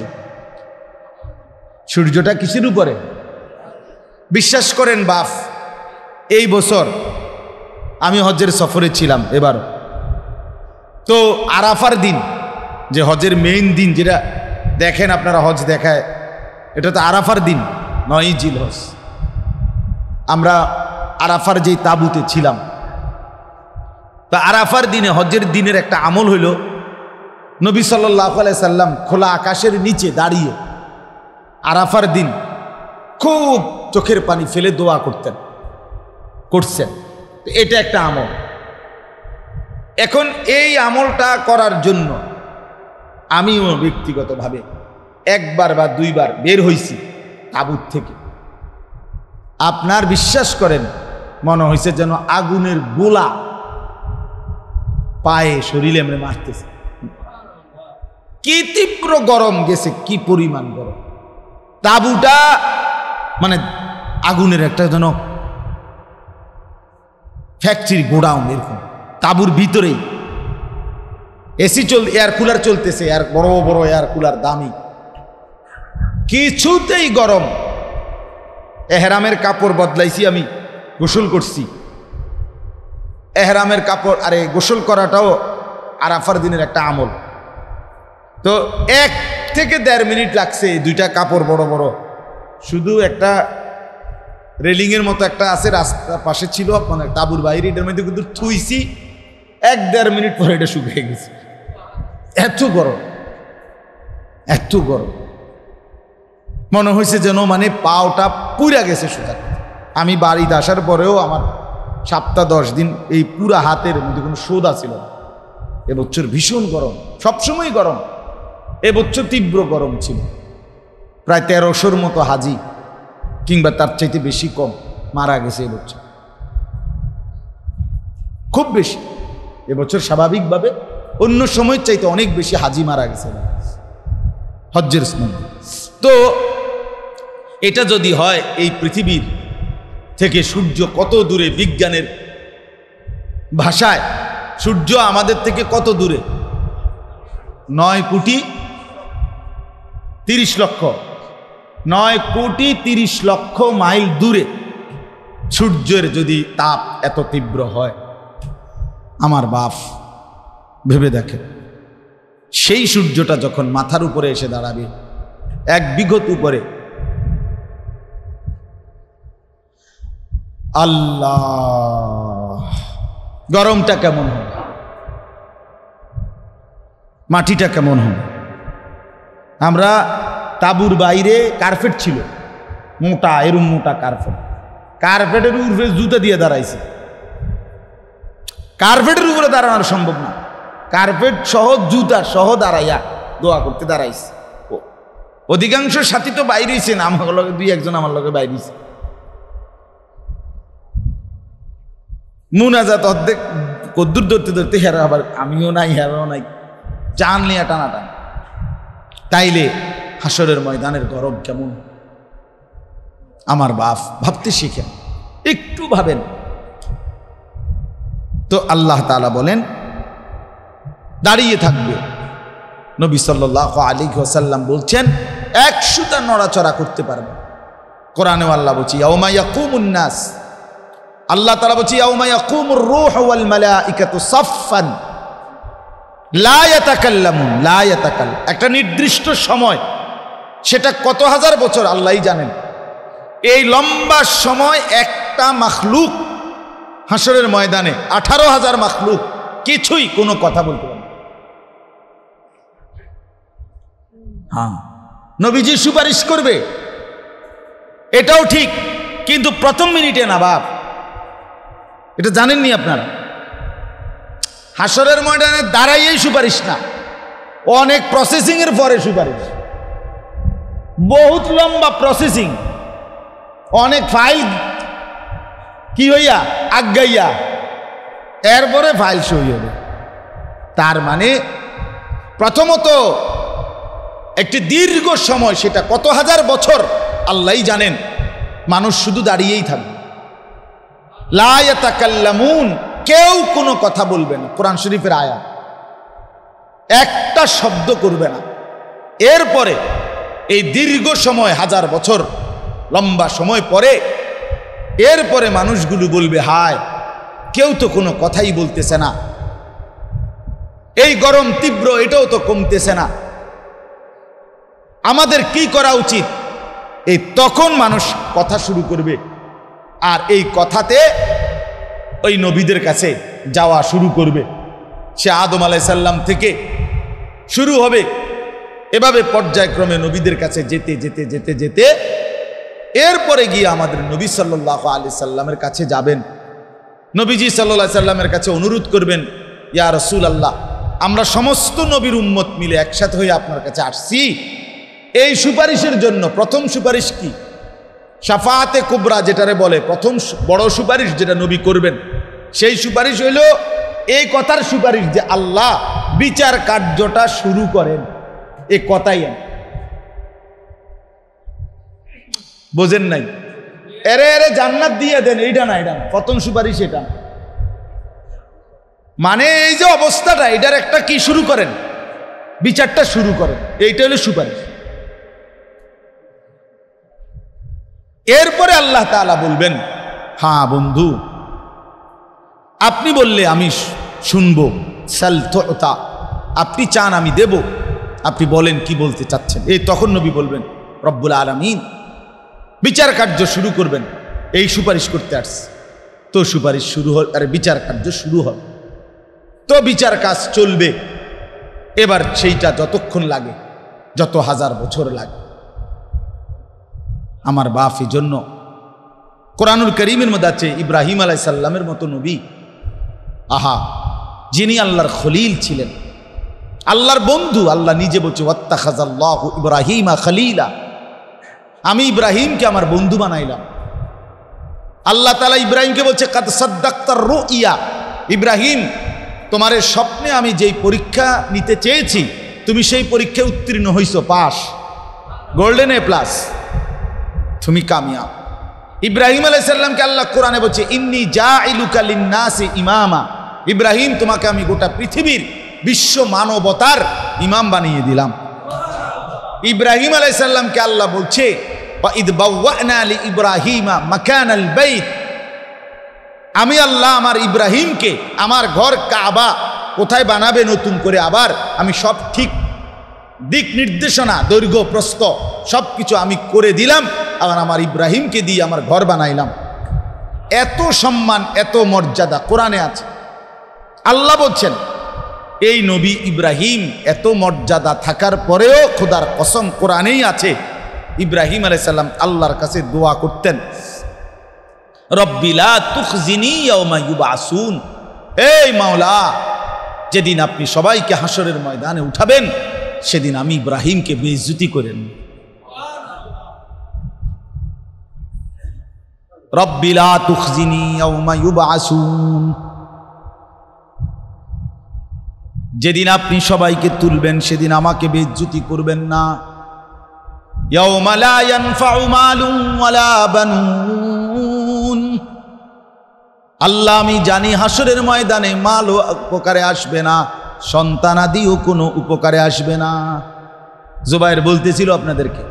সূর্যটা কিসের উপরে? বিশ্বাস করেন বাপ, এই বছর আমি হজ্জের সফরে ছিলাম, এবার তো আরাফার দিন, যে হজের মেইন দিন, যেটা দেখেন আপনারা হজ দেখায়, এটা তো আরাফার দিন, 9ই জিলহজ। আমরা আরাফার যেই তাঁবুতে ছিলাম, তা আরাফার দিনে, হজের দিনের একটা আমল হইল, নবী সাল্লাল্লাহু আলাইহি সাল্লাম খোলা আকাশের নিচে দাঁড়িয়ে আরাফার দিন খুব চোখের পানি ফেলে দোয়া করছেন। এটা একটা আমল। এখন এই আমলটা করার জন্য আমিও ব্যক্তিগতভাবে একবার বা দুইবার বের হইছি তাঁবুত থেকে। আপনার বিশ্বাস করেন, মনে হয়েছে যেন আগুনের গোলা পায়ে শরীরে এমনি মারতেছে। কি তীব্র গরম গেছে, কি পরিমাণ গরম। তাঁবুটা মানে আগুনের একটা যেন ফ্যাক্টরি, গোডাউন, এরকম তাঁবুর ভিতরেই এসি এয়ার কুলার চলতেছে, আর বড় বড় এয়ার কুলার, দামি, কিছুতেই গরম। এহরামের কাপড় বদলাইছি, আমি গোসল করছি। এহরামের কাপড়, আরে গোসল করাটাও আরাফার দিনের একটা আমল। তো 1 থেকে 1.5 মিনিট লাগছে, দুইটা কাপড় বড় বড়, শুধু একটা রেলিংয়ের মতো একটা আছে, রাস্তার পাশে ছিল, মানে তাঁবুর বাইরে, এটার মধ্যে কিন্তু থুইছি, 1-1.5 মিনিট পরে এটা শুকিয়ে গেছে। এত গরম, এত গরম, মনে হয়েছে যেন মানে পাওটা পুরা গেছে সোজা। আমি বাড়িতে আসার পরেও আমার 7-10 দিন এই পুরা হাতের মধ্যে কোনো সোদা ছিল না। এবছর ভীষণ গরম, সবসময় গরম, এবছর তীব্র গরম ছিল। প্রায় 1300-র মতো হাজি কিংবা তার চাইতে বেশি কম মারা গেছে এবছর, খুব বেশি। এবছর স্বাভাবিকভাবে অন্য সময়ের চাইতে অনেক বেশি হাজি মারা গেছে হজ্জের স্নান। তো এটা যদি হয়, এই পৃথিবীর থেকে সূর্য কত দূরে, বিজ্ঞানের ভাষায় সূর্য আমাদের থেকে কত দূরে? 9,30,00,000 মাইল দূরে। সূর্যের যদি তাপ এত তীব্র হয়, আমার বাপ ভেবে দেখেন, সেই সূর্যটা যখন মাথার উপরে এসে দাঁড়াবে, 1 বিঘত উপরে, আল্লাহ, গরমটা কেমন হবে, মাটিটা কেমন হবে। আমরা তাঁবুর বাইরে কার্পেট ছিল, মোটা, এরম মোটা কার্পেট, কার্পেটের উপরে জুতা দিয়ে দাঁড়াইছে। কার্পেটের উপরে দাঁড়ানো সম্ভব না, কার্পেট সহ জুতা সহ দাঁড়াইয়া দোয়া করতে দাঁড়াইছে। অধিকাংশ সাথী তো বাইরেছেন, আমার লগে 2-1 আমার লগে বাইরেছে। মুনাজাত অর্ধেক কদ্দুর ধরতে ধরতে হেরা, আবার আমিও নাই, হেরাও নাই, জান নিয়ে টানাটান। তাইলে হাসরের ময়দানের গরম কেমন? আমার বাপ ভাবতে শিখেন, একটু ভাবেন তো। আল্লাহ তাআলা বলেন দাঁড়িয়ে থাকবে। নবী সাল্লাল্লাহু আলাইহি ওয়াসাল্লাম বলছেন 100টা নড়াচড়া করতে পারবে। কোরআনে আল্লাহ বলছে ইয়াউমা ইয়াকুমুন নাস, আল্লাহ তাআলা বলছে ইয়াউমা ইয়াকুমুর রূহু ওয়াল মালাইকাতু সাফফান লা ইয়াতাকাল্লামুন, লা ইয়াতাকাল্লাম, একটা নির্দিষ্ট সময়, সেটা কত হাজার বছর আল্লাহই জানেন। এই লম্বা সময় একটা মাখলুক হাসরের ময়দানে, 18,000 মাখলুক কিছুই কোনো কথা বলতে পারে না। হ্যাঁ, নবীজি সুপারিশ করবে, এটাও ঠিক, কিন্তু প্রথম মিনিটে না বাপ, এটা জানেননি আপনারা। হাসরের ময়দানে দাঁড়াইয়েই সুপারিশ না, অনেক প্রসেসিং এর পরে সুপারিশ, বহুত লম্বা প্রসেসিং, অনেক ফাইল কি হইয়া আগাইয়া এরপরে ফাইল সই হবে। তার মানে প্রথমত একটি দীর্ঘ সময়, সেটা কত হাজার বছর আল্লাহই জানেন, মানুষ শুধু দাঁড়িয়েই থাকবে। লা ইয়াতাকাল্লামুন, কেউ কোনো কথা বলবে না, কোরআন শরীফের আয়াত, একটা শব্দ করবে না। এরপরে এই দীর্ঘ সময়, 1000 বছর লম্বা সময় পরে, এরপরে মানুষগুলো বলবে হায়, কেউ তো কোনো কথাই বলতেছে না। এই গরম তীব্র, এটাও তো কমতেছে না। আমাদের কি করা উচিত? এই তখন মানুষ কথা শুরু করবে, আর এই কথাতে ওই নবীদের কাছে যাওয়া শুরু করবে। সে আদম আলাইহিস সালাম থেকে শুরু হবে, এভাবে পর্যায়ক্রমে নবীদের কাছে যেতে যেতে যেতে যেতে এরপরে গিয়ে আমাদের নবী সাল্লাল্লাহু আলাইহি সাল্লামের কাছে যাবেন। নবীজি সাল্লাল্লাহু আলাইহি সাল্লামের কাছে অনুরোধ করবেন, ইয়া রাসূলুল্লাহ, আমরা সমস্ত নবীর উম্মত মিলে একসাথে হয়ে আপনার কাছে আসছি এই সুপারিশের জন্য। প্রথম সুপারিশ কি? শাফাআতে কুবরা যেটারে বলে, প্রথম বড় সুপারিশ যেটা নবী করবেন, সেই সুপারিশ হইল এই কথার সুপারিশ যে আল্লাহ বিচার কার্যটা শুরু করেন। এই কথাই বোঝেন নাই? এরে এরে জান্নাত দিয়ে দেন, এইটা না, এটা প্রথম সুপারিশ এটা। মানে এই যে অবস্থাটা, এটার একটা কি শুরু করেন, বিচারটা শুরু করেন, এইটা হলো সুপারিশ। এরপরে আল্লাহ তাআলা বলবেন, হ্যাঁ বন্ধু, আপনি বললে আমি শুনবো, সাল তুতা, আপনি চান আমি দেব, আপনি বলেন কি বলতে চাচ্ছেন। এই তখন নবী বলবেন, রব্বুল আলামিন বিচার কার্য শুরু করবেন, এই সুপারিশ করতে আসছে। তো সুপারিশ শুরু হয়, আরে বিচার কার্য শুরু হয়, তো বিচার কাজ চলবে। এবার সেইটা যতক্ষণ লাগে, যত হাজার বছর লাগে। আমার বাপ, এই জন্য কোরআনুল কারীমের মধ্যে আছে ইব্রাহিম আলাইহিস সালামের মতো নবী, আহা, যিনি আল্লাহর খলিল ছিলেন, আল্লাহর বন্ধু। আল্লাহ নিজে বলছে, ওয়াত্তাখাযাল্লাহু ইব্রাহিমা খলিলা, আমি ইব্রাহিমকে আমার বন্ধু বানাইলাম। আল্লাহ তাআলা ইব্রাহিমকে বলছে, কাদ সাদ্দাক্তার রুইয়া, ইব্রাহিম তোমার স্বপ্নে আমি যেই পরীক্ষা নিতে চেয়েছি, তুমি সেই পরীক্ষায় উত্তীর্ণ হইছো, পাস, গোল্ডেন এ প্লাস, তুমি কামিয়াব। ইব্রাহিম আলাইহিস সালামকে আল্লাহ কোরআনে বলছে, ইন্নী জাইলুকা লিন-নাসি ইমামা, ইব্রাহিম তোমাকে আমি গোটা পৃথিবীর বিশ্ব মানবতার ইমাম বানিয়ে দিলাম। ইব্রাহিম আলাইহিস সালামকে আল্লাহ বলছে, ওয়া ইদ বাওয়া'না লি ইব্রাহিমা মাকানাল বাইত, আমি আল্লাহ আমার ইব্রাহিমকে আমার ঘর কাবা কোথায় বানাবে নতুন করে, আবার আমি সব ঠিক দিক নির্দেশনা, দৈর্ঘ্য প্রস্থ সব কিছু আমি করে দিলাম, আবার আমার ইব্রাহিমকে দিয়ে আমার ঘর বানাইলাম। এত সম্মান, এত মর্যাদা কোরআনে আছে। আল্লাহ বলছেন, এই নবী ইব্রাহিম এত মর্যাদা থাকার পরেও খোদার কসম কোরআনেই আছে, ইব্রাহিম আলাইহিস সালাম আল্লাহর কাছে দোয়া করতেন, রব্বি লা তুখজিনি ইয়াওমা ইউবআসুন, এই মাওলা, যেদিন আপনি সবাইকে হাসরের ময়দানে উঠাবেন, সেদিন আমি ইব্রাহিমকে বেইজ্জতি করেন। রব্বি লা তুখজিনি ইয়াওমা ইউবআসুন, যেদিন আপনি সবাইকে তুলবেন সেদিন আমাকে বেইজ্জতি করবেন না। ইয়াওমা লা ইয়ানফাউ মালুন ওয়ালা বানুন, আল্লাহ আমি জানি হাসরের ময়দানে মালও উপকারে আসবে না, সন্তানাদিও কোনো উপকারে আসবে না। জুবাইর বলতেছিল আপনাদেরকে,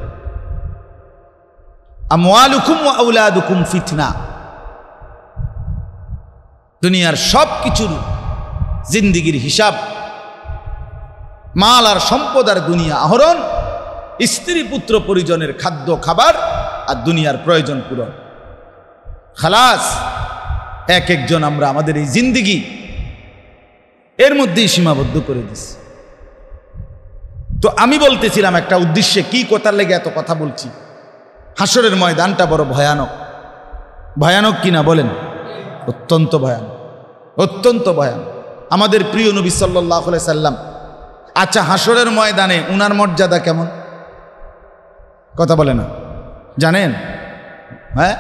আমওয়ালুকুম ওয়া আওলাদুকুম ফিতনা, দুনিয়ার সব কিছুর জিন্দিগির হিসাব, মাল আর সম্পদ আর দুনিয়া আহরণ, স্ত্রী পুত্র পরিজনের খাদ্য খাবার আর দুনিয়ার প্রয়োজন পূরণ, খালাস। এক একজন আমরা আমাদের এই জিন্দিগি এর মধ্যেই সীমাবদ্ধ করে দিছি। তো আমি বলতেছিলাম একটা উদ্দেশ্যে, কি কথার লেগে এত কথা বলছি, হাসরের ময়দানটা বড় ভয়ানক। ভয়ানক কিনা বলেন? অত্যন্ত ভয়ানক, অত্যন্ত ভয়ানক। আমাদের প্রিয় নবী সাল্লাল্লাহু আলাইহি সাল্লাম, আচ্ছা হাসরের ময়দানে উনার মর্যাদা কেমন? কথা বলে না, জানেন? হ্যাঁ,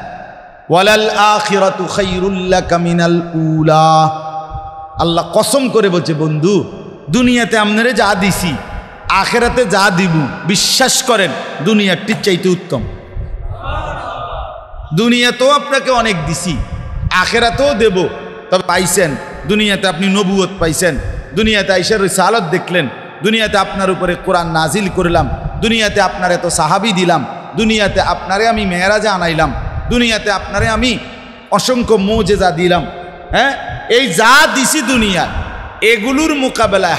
ওয়ালাল আখিরাতু খায়রুল লাকা মিনাল উলা, আল্লাহ কসম করে বলছে, বন্ধু দুনিয়াতে আপনারে যা দিছি, আখিরাতে যা দিব, বিশ্বাস করেন দুনিয়ার চাইতে উত্তম। দুনিয়াতেও আপনাকে অনেক দিছি, আখিরাতেও দেব, তবে পাইছেন দুনিয়াতে আপনি নবুয়ত পাইছেন, দুনিয়াতে আইসার রিসালাত দেখলেন, দুনিয়াতে আপনার উপরে কোরআন নাজিল করলাম, দুনিয়াতে আপনার এত সাহাবী দিলাম, দুনিয়াতে আপনারে আমি মেরাজে আনাইলাম, দুনিয়াতে আপনারে আমি অসংখ্য মুজিজা দিলাম। হ্যাঁ, এই যা দিছি দুনিয়া, এগুলোর মোকাবেলায়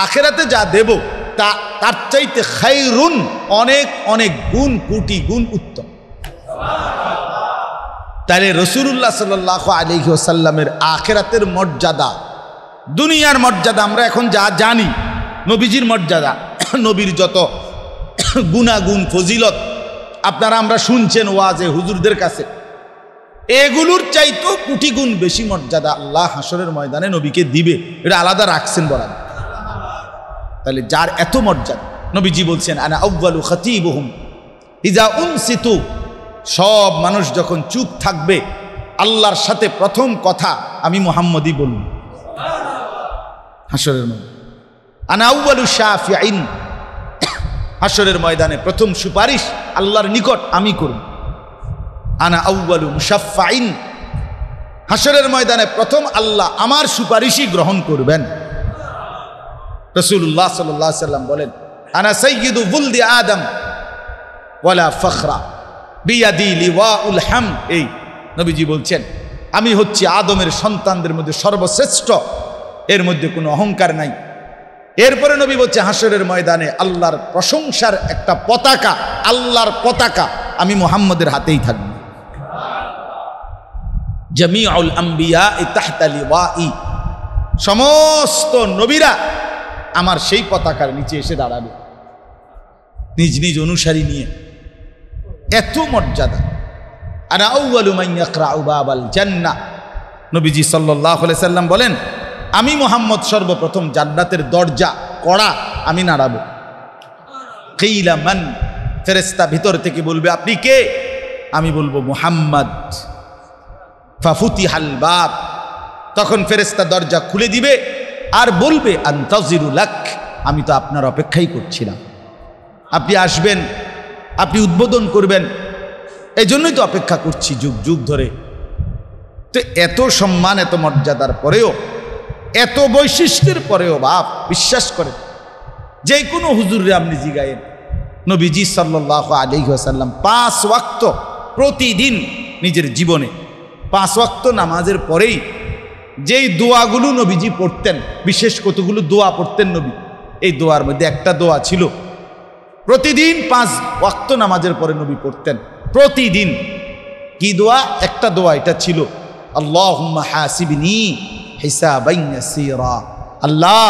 আখেরাতে যা দেব তা তার চাইতে খায়রুন অনেক অনেক গুণ, কোটি গুণ উত্তম। তাহলে রাসূলুল্লাহ সাল্লাল্লাহু আলাইহি ওয়াসাল্লামের আখেরাতের মর্যাদা, দুনিয়ার মর্যাদা আমরা এখন যা জানি, নবীজির মর্যাদা, নবীর যত গুণাগুণ ফজিলত আপনারা আমরা শুনছেন ওয়াজে হুজুরদের কাছে, এগুলোর চাইতেও কোটি গুণ বেশি মর্যাদা আল্লাহ হাসরের ময়দানে নবীকে দিবে। এটা আলাদা রাখছেন বরাবর। তাহলে যার এত মর্যাদা, নবীজি বলছেন আনা আউয়ালু খাতিবুহুম ইযা উনসিতু, সব মানুষ যখন চুপ থাকবে আল্লাহর সাথে প্রথম কথা আমি মুহাম্মদই বলব হাসরের ময়দানে। আনা আউয়ালু শাফিঈন, হাসরের ময়দানে প্রথম সুপারিশ আল্লাহর নিকট আমি করব। আনা আউয়ালু মুশাফফাইন, হাসরের ময়দানে প্রথম আল্লাহ আমার সুপারিশই গ্রহণ করবেন। রাসূলুল্লাহ সাল্লাল্লাহু আলাইহি ওয়াসাল্লাম বলেন আনা সাইয়্যিদু ওয়ালদি আদম ওয়ালা ফখরা বিয়াদি লিওয়াউল হামদ। এই নবীজি বলছেন আমি হচ্ছি আদমের সন্তানদের মধ্যে সর্বশ্রেষ্ঠ, এর মধ্যে কোনো অহংকার নাই। এরপরে নবী বলছে হাসরের ময়দানে আল্লাহর প্রশংসার একটা পতাকা, আল্লাহর পতাকা আমি মুহাম্মদের হাতেই থাকবে। জামিউল আম্বিয়া তাহতা লিওয়াই, সমস্ত নবীরা আমার সেই পতাকার নিচে এসে দাঁড়াবে নিজ নিজ অনুসারী নিয়ে। এত মর্যাদা। আনা আউয়ালু মান ইয়াকরাউ বাবাল জান্নাহ, নবীজি সাল্লাল্লাহু আলাইহি সাল্লাম বলেন আমি মুহাম্মদ সর্বপ্রথম জান্নাতের দরজা কড়া আমি নাড়াবো। কিলা মান, ফেরেশতা ভিতর থেকে বলবে আপনি কে? আমি বলবো মুহাম্মদ। ফাফুতিহাল বাব, তখন ফেরেশতা দরজা খুলে দিবে আর বলবে আনতাজিরু লাক, আমি তো আপনার অপেক্ষাই করছিলাম, আপনি আসবেন, আপনি উদ্বোধন করবেন, এই জন্যই তো অপেক্ষা করছি যুগ যুগ ধরে। তো এত সম্মান, এত মর্যাদার পরেও, এত বৈশিষ্ট্যের পরেও বাপ বিশ্বাস করেন যে কোনো হুজুরে আপনি জিগায়েন, নবীজি সাল্লাল্লাহু আলাইহি ওয়াসাল্লাম 5 ওয়াক্ত প্রতিদিন নিজের জীবনে 5 ওয়াক্ত নামাজের পরেই যেই দোয়াগুলো নবীজি পড়তেন, বিশেষ কতগুলো দোয়া পড়তেন নবী, এই দোয়ার মধ্যে একটা দোয়া ছিল প্রতিদিন 5 ওয়াক্ত নামাজের পরে নবী পড়তেন প্রতিদিন। কি দোয়া? একটা দোয়া এটা ছিল আল্লাহুম্মা হাসিবনি হিসাবান ইয়াসীরা, আল্লাহ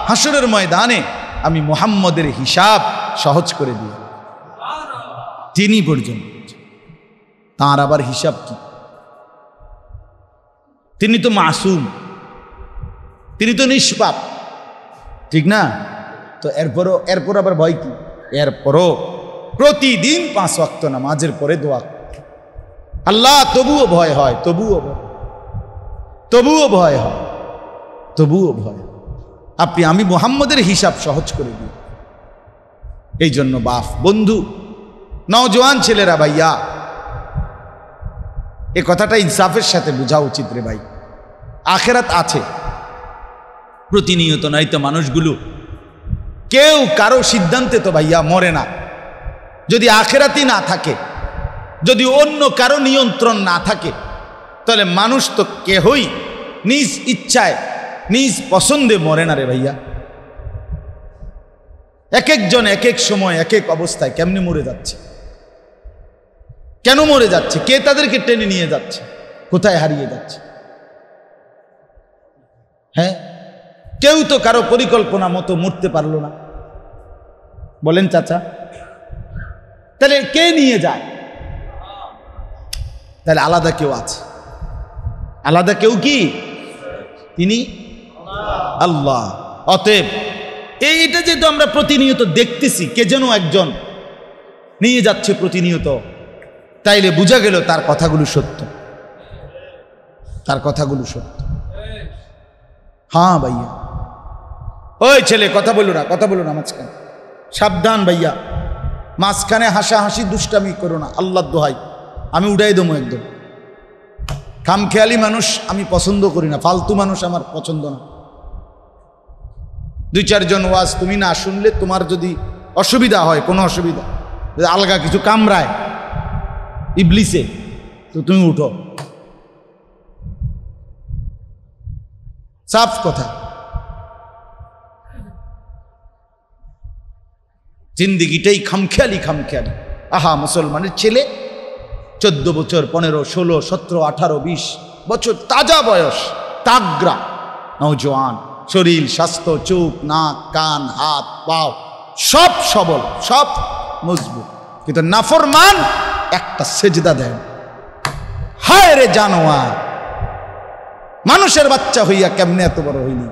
হাসরের ময়দানে আমি মুহাম্মদের হিসাব সহজ করে দিই। তিনি পর্যন্ত তাঁর আবার হিসাব কি? তিনি তো মাসুম, তিনি তো নিষ্পাপ, ঠিক না? তো এরপর আবার ভয় কি? এরপরও প্রতিদিন 5 ওয়াক্ত নামাজের পরে দোয়া। আল্লাহ তবুও ভয় হয়, তবুও ভয় হয়, তবুও ভয়, আপনি আমি মুহাম্মদের হিসাব সহজ করে দিই। এই জন্য বাপ, বন্ধু, নওজোয়ান ছেলেরা, ভাইয়া, এ কথাটা ইনসাফের সাথে বোঝা উচিত রে ভাই। আখেরাত আছে প্রতিনিয়ত, নয়তো মানুষগুলো কেউ কারো সিদ্ধান্তে তো ভাইয়া মরে না। যদি আখেরাতই না থাকে, যদি অন্য কারো নিয়ন্ত্রণ না থাকে, তাহলে মানুষ তো কেহই নিজ ইচ্ছায় নিজ পছন্দে মরে না রে ভাইয়া। এক একজন এক এক সময় এক এক অবস্থায় কেমনে মরে যাচ্ছে, কেন মরে যাচ্ছে, কে তাদেরকে টেনে নিয়ে যাচ্ছে, কোথায় হারিয়ে যাচ্ছে? হ্যাঁ, কেউ তো কারো পরিকল্পনা মতো মরতে পারলো না, বলেন চাচা? তাহলে কে নিয়ে যায়? তাহলে আলাদা কেউ আছে, আলাদা কেউ কি? তিনি আল্লাহ। অতএব এইটা যেহেতু আমরা প্রতিনিয়ত দেখতেছি, কে যেন একজন নিয়ে যাচ্ছে প্রতিনিয়ত, তাইলে বোঝা গেল তার কথাগুলো সত্য, তার কথাগুলো সত্য। হ্যাঁ ভাইয়া, ওই ছেলে কথা বলো না মাঝখানে, সাবধান ভাইয়া, মাঝখানে হাসাহাসি দুষ্টামি করো না, আল্লাহর দোহাই, আমি উঠাই দেবো একদম। খামখেয়ালি মানুষ আমি পছন্দ করি না, ফালতু মানুষ আমার পছন্দ না। 2-4 জন ওয়াজ তুমি না শুনলে তোমার যদি অসুবিধা হয়, কোনো অসুবিধা, যদি আলগা কিছু কামড়ায় ইবলিসে, তো তুমি উঠো, সাফ কথা। জিন্দিগিটাই খামখেয়ালি খামখেয়ালি। আহা, মুসলমানের ছেলে 14 বছর, 15, 16, 17, 18, 20 বছর, তাজা বয়স, তাগরা নওজোয়ান, শরীর, স্বাস্থ্য, চোখ, নাক, কান, হাত, পাও সব সবল, সব মজবুত, কিন্তু নাফরমান একটা সেজদা দেন। হায় রে জানোয়ার, মানুষের বাচ্চা হইয়া কেমনে এত বড় হইলি,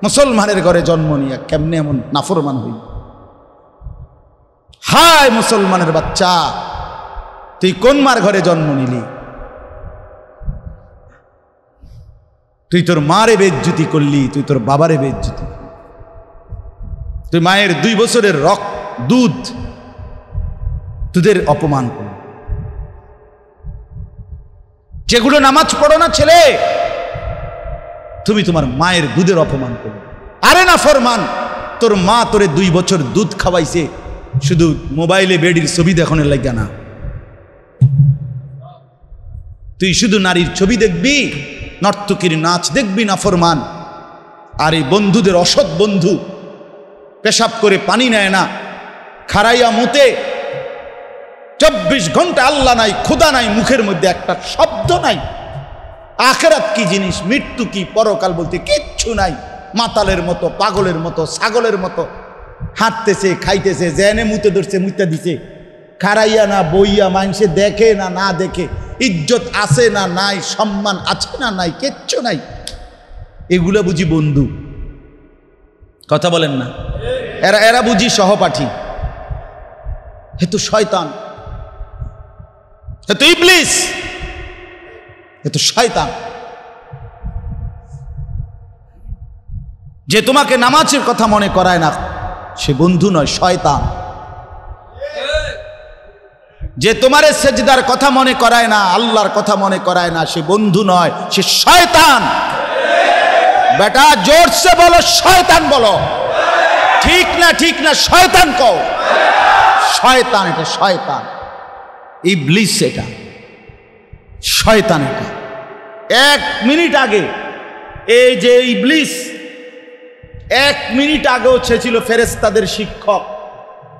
মুসলমানের ঘরে জন্ম নিয়া কেমনে এমন নাফরমান হইলি। হায় মুসলমানের বাচ্চা, তুই কোন মার ঘরে জন্ম নিলি? তুই তোর মারে বেইজ্জতি করলি, তুই তোর বাবারে বেইজ্জতি, তুই মায়ের 2 বছরের দুধের অপমান করলি। যেগুলো নামাজ পড়ো না ছেলে, তুমি তোমার মায়ের দুধের অপমান করো। আরে না ফরমান, তোর মা তোরে 2 বছর দুধ খাওয়াইছে শুধু মোবাইলে বেডির ছবি দেখানোর লাগা না। তুই শুধু নারীর ছবি দেখবি, নর্তকীর নাচ দেখবি না ফরমান। আর এই বন্ধুদের, অসৎ বন্ধু, পেশাব করে পানি নেয় না, খারাইয়া মতে 24 ঘন্টা আল্লাহ নাই, খোদা নাই, মুখের মধ্যে একটা শব্দ নাই। আখেরাত কি জিনিস, মৃত্যু কি, পরকাল বলতে কিচ্ছু নাই। মাতালের মতো, পাগলের মতো, ছাগলের মতো হাঁটতেছে, খাইতেছে, জেনে মুতে ধরছে, মুতে দিছে, খারাইয়া না বইয়া, মানুষে দেখে না না দেখে, ইজ্জত আছে না নাই, সম্মান আছে না নাই, কিচ্ছু নাই। এগুলা বুঝি বন্ধু? কথা বলেন না? এরা বুঝি সহপাঠী? হে তো শয়তান, হে তো ইবলিস, হে তো শয়তান। যে তোমাকে নামাজের কথা মনে করায় না, সে বন্ধু নয়, শয়তান। যে তোমারে সেজদার কথা মনে করায় না, আল্লাহর কথা মনে করায় না, সে বন্ধু নয়, সে শয়তান। বেটা জোরসে বলো, শয়তান বলো। ঠিক না, ঠিক না, শয়তান কও। শয়তান, এটা শয়তান, ইবলিস, এটা শয়তান। এটা 1 মিনিট আগে এই যে ইবলিস, 1 মিনিট আগেও সে ছিল ফেরেশতাদের শিক্ষক।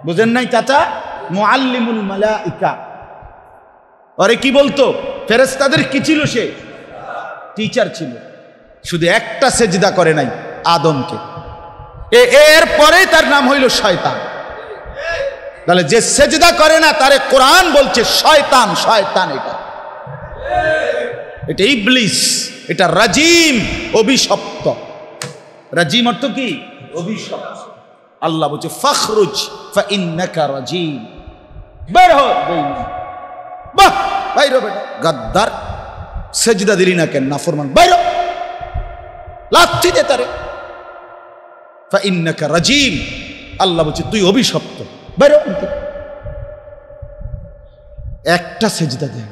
বুঝেন নাই চাচা? মুআল্লিমুল মালাইকা। আরে কি বলতো? ফেরেশতাদের কি ছিল? সে টিচার ছিল। শুধু একটা সেজদা করে নাই, আদমকে। এর পরে তার নাম হইল শয়তান। তাহলে যে সেজদা করে না তারে কোরআন বলছে শয়তান। শয়তান এটা ইবলিস, এটা রাজিম, অভিশপ্ত। রাজিম অর্থ কি? অভিশপ্ত। আল্লাহ বলছে ফখরুজ ফাইন্নাকা রাজিম, বের হ। বাহ, বাইর বেটা গাদ্দার, সেজদা দিলি না কেন নাফরমান, বাইর, লাথি দে তারে। ফাইন্নাকা রাজিম, আল্লাহ বলছে তুই অভিশপ্ত, বাইর। একটা সেজদা দেয়।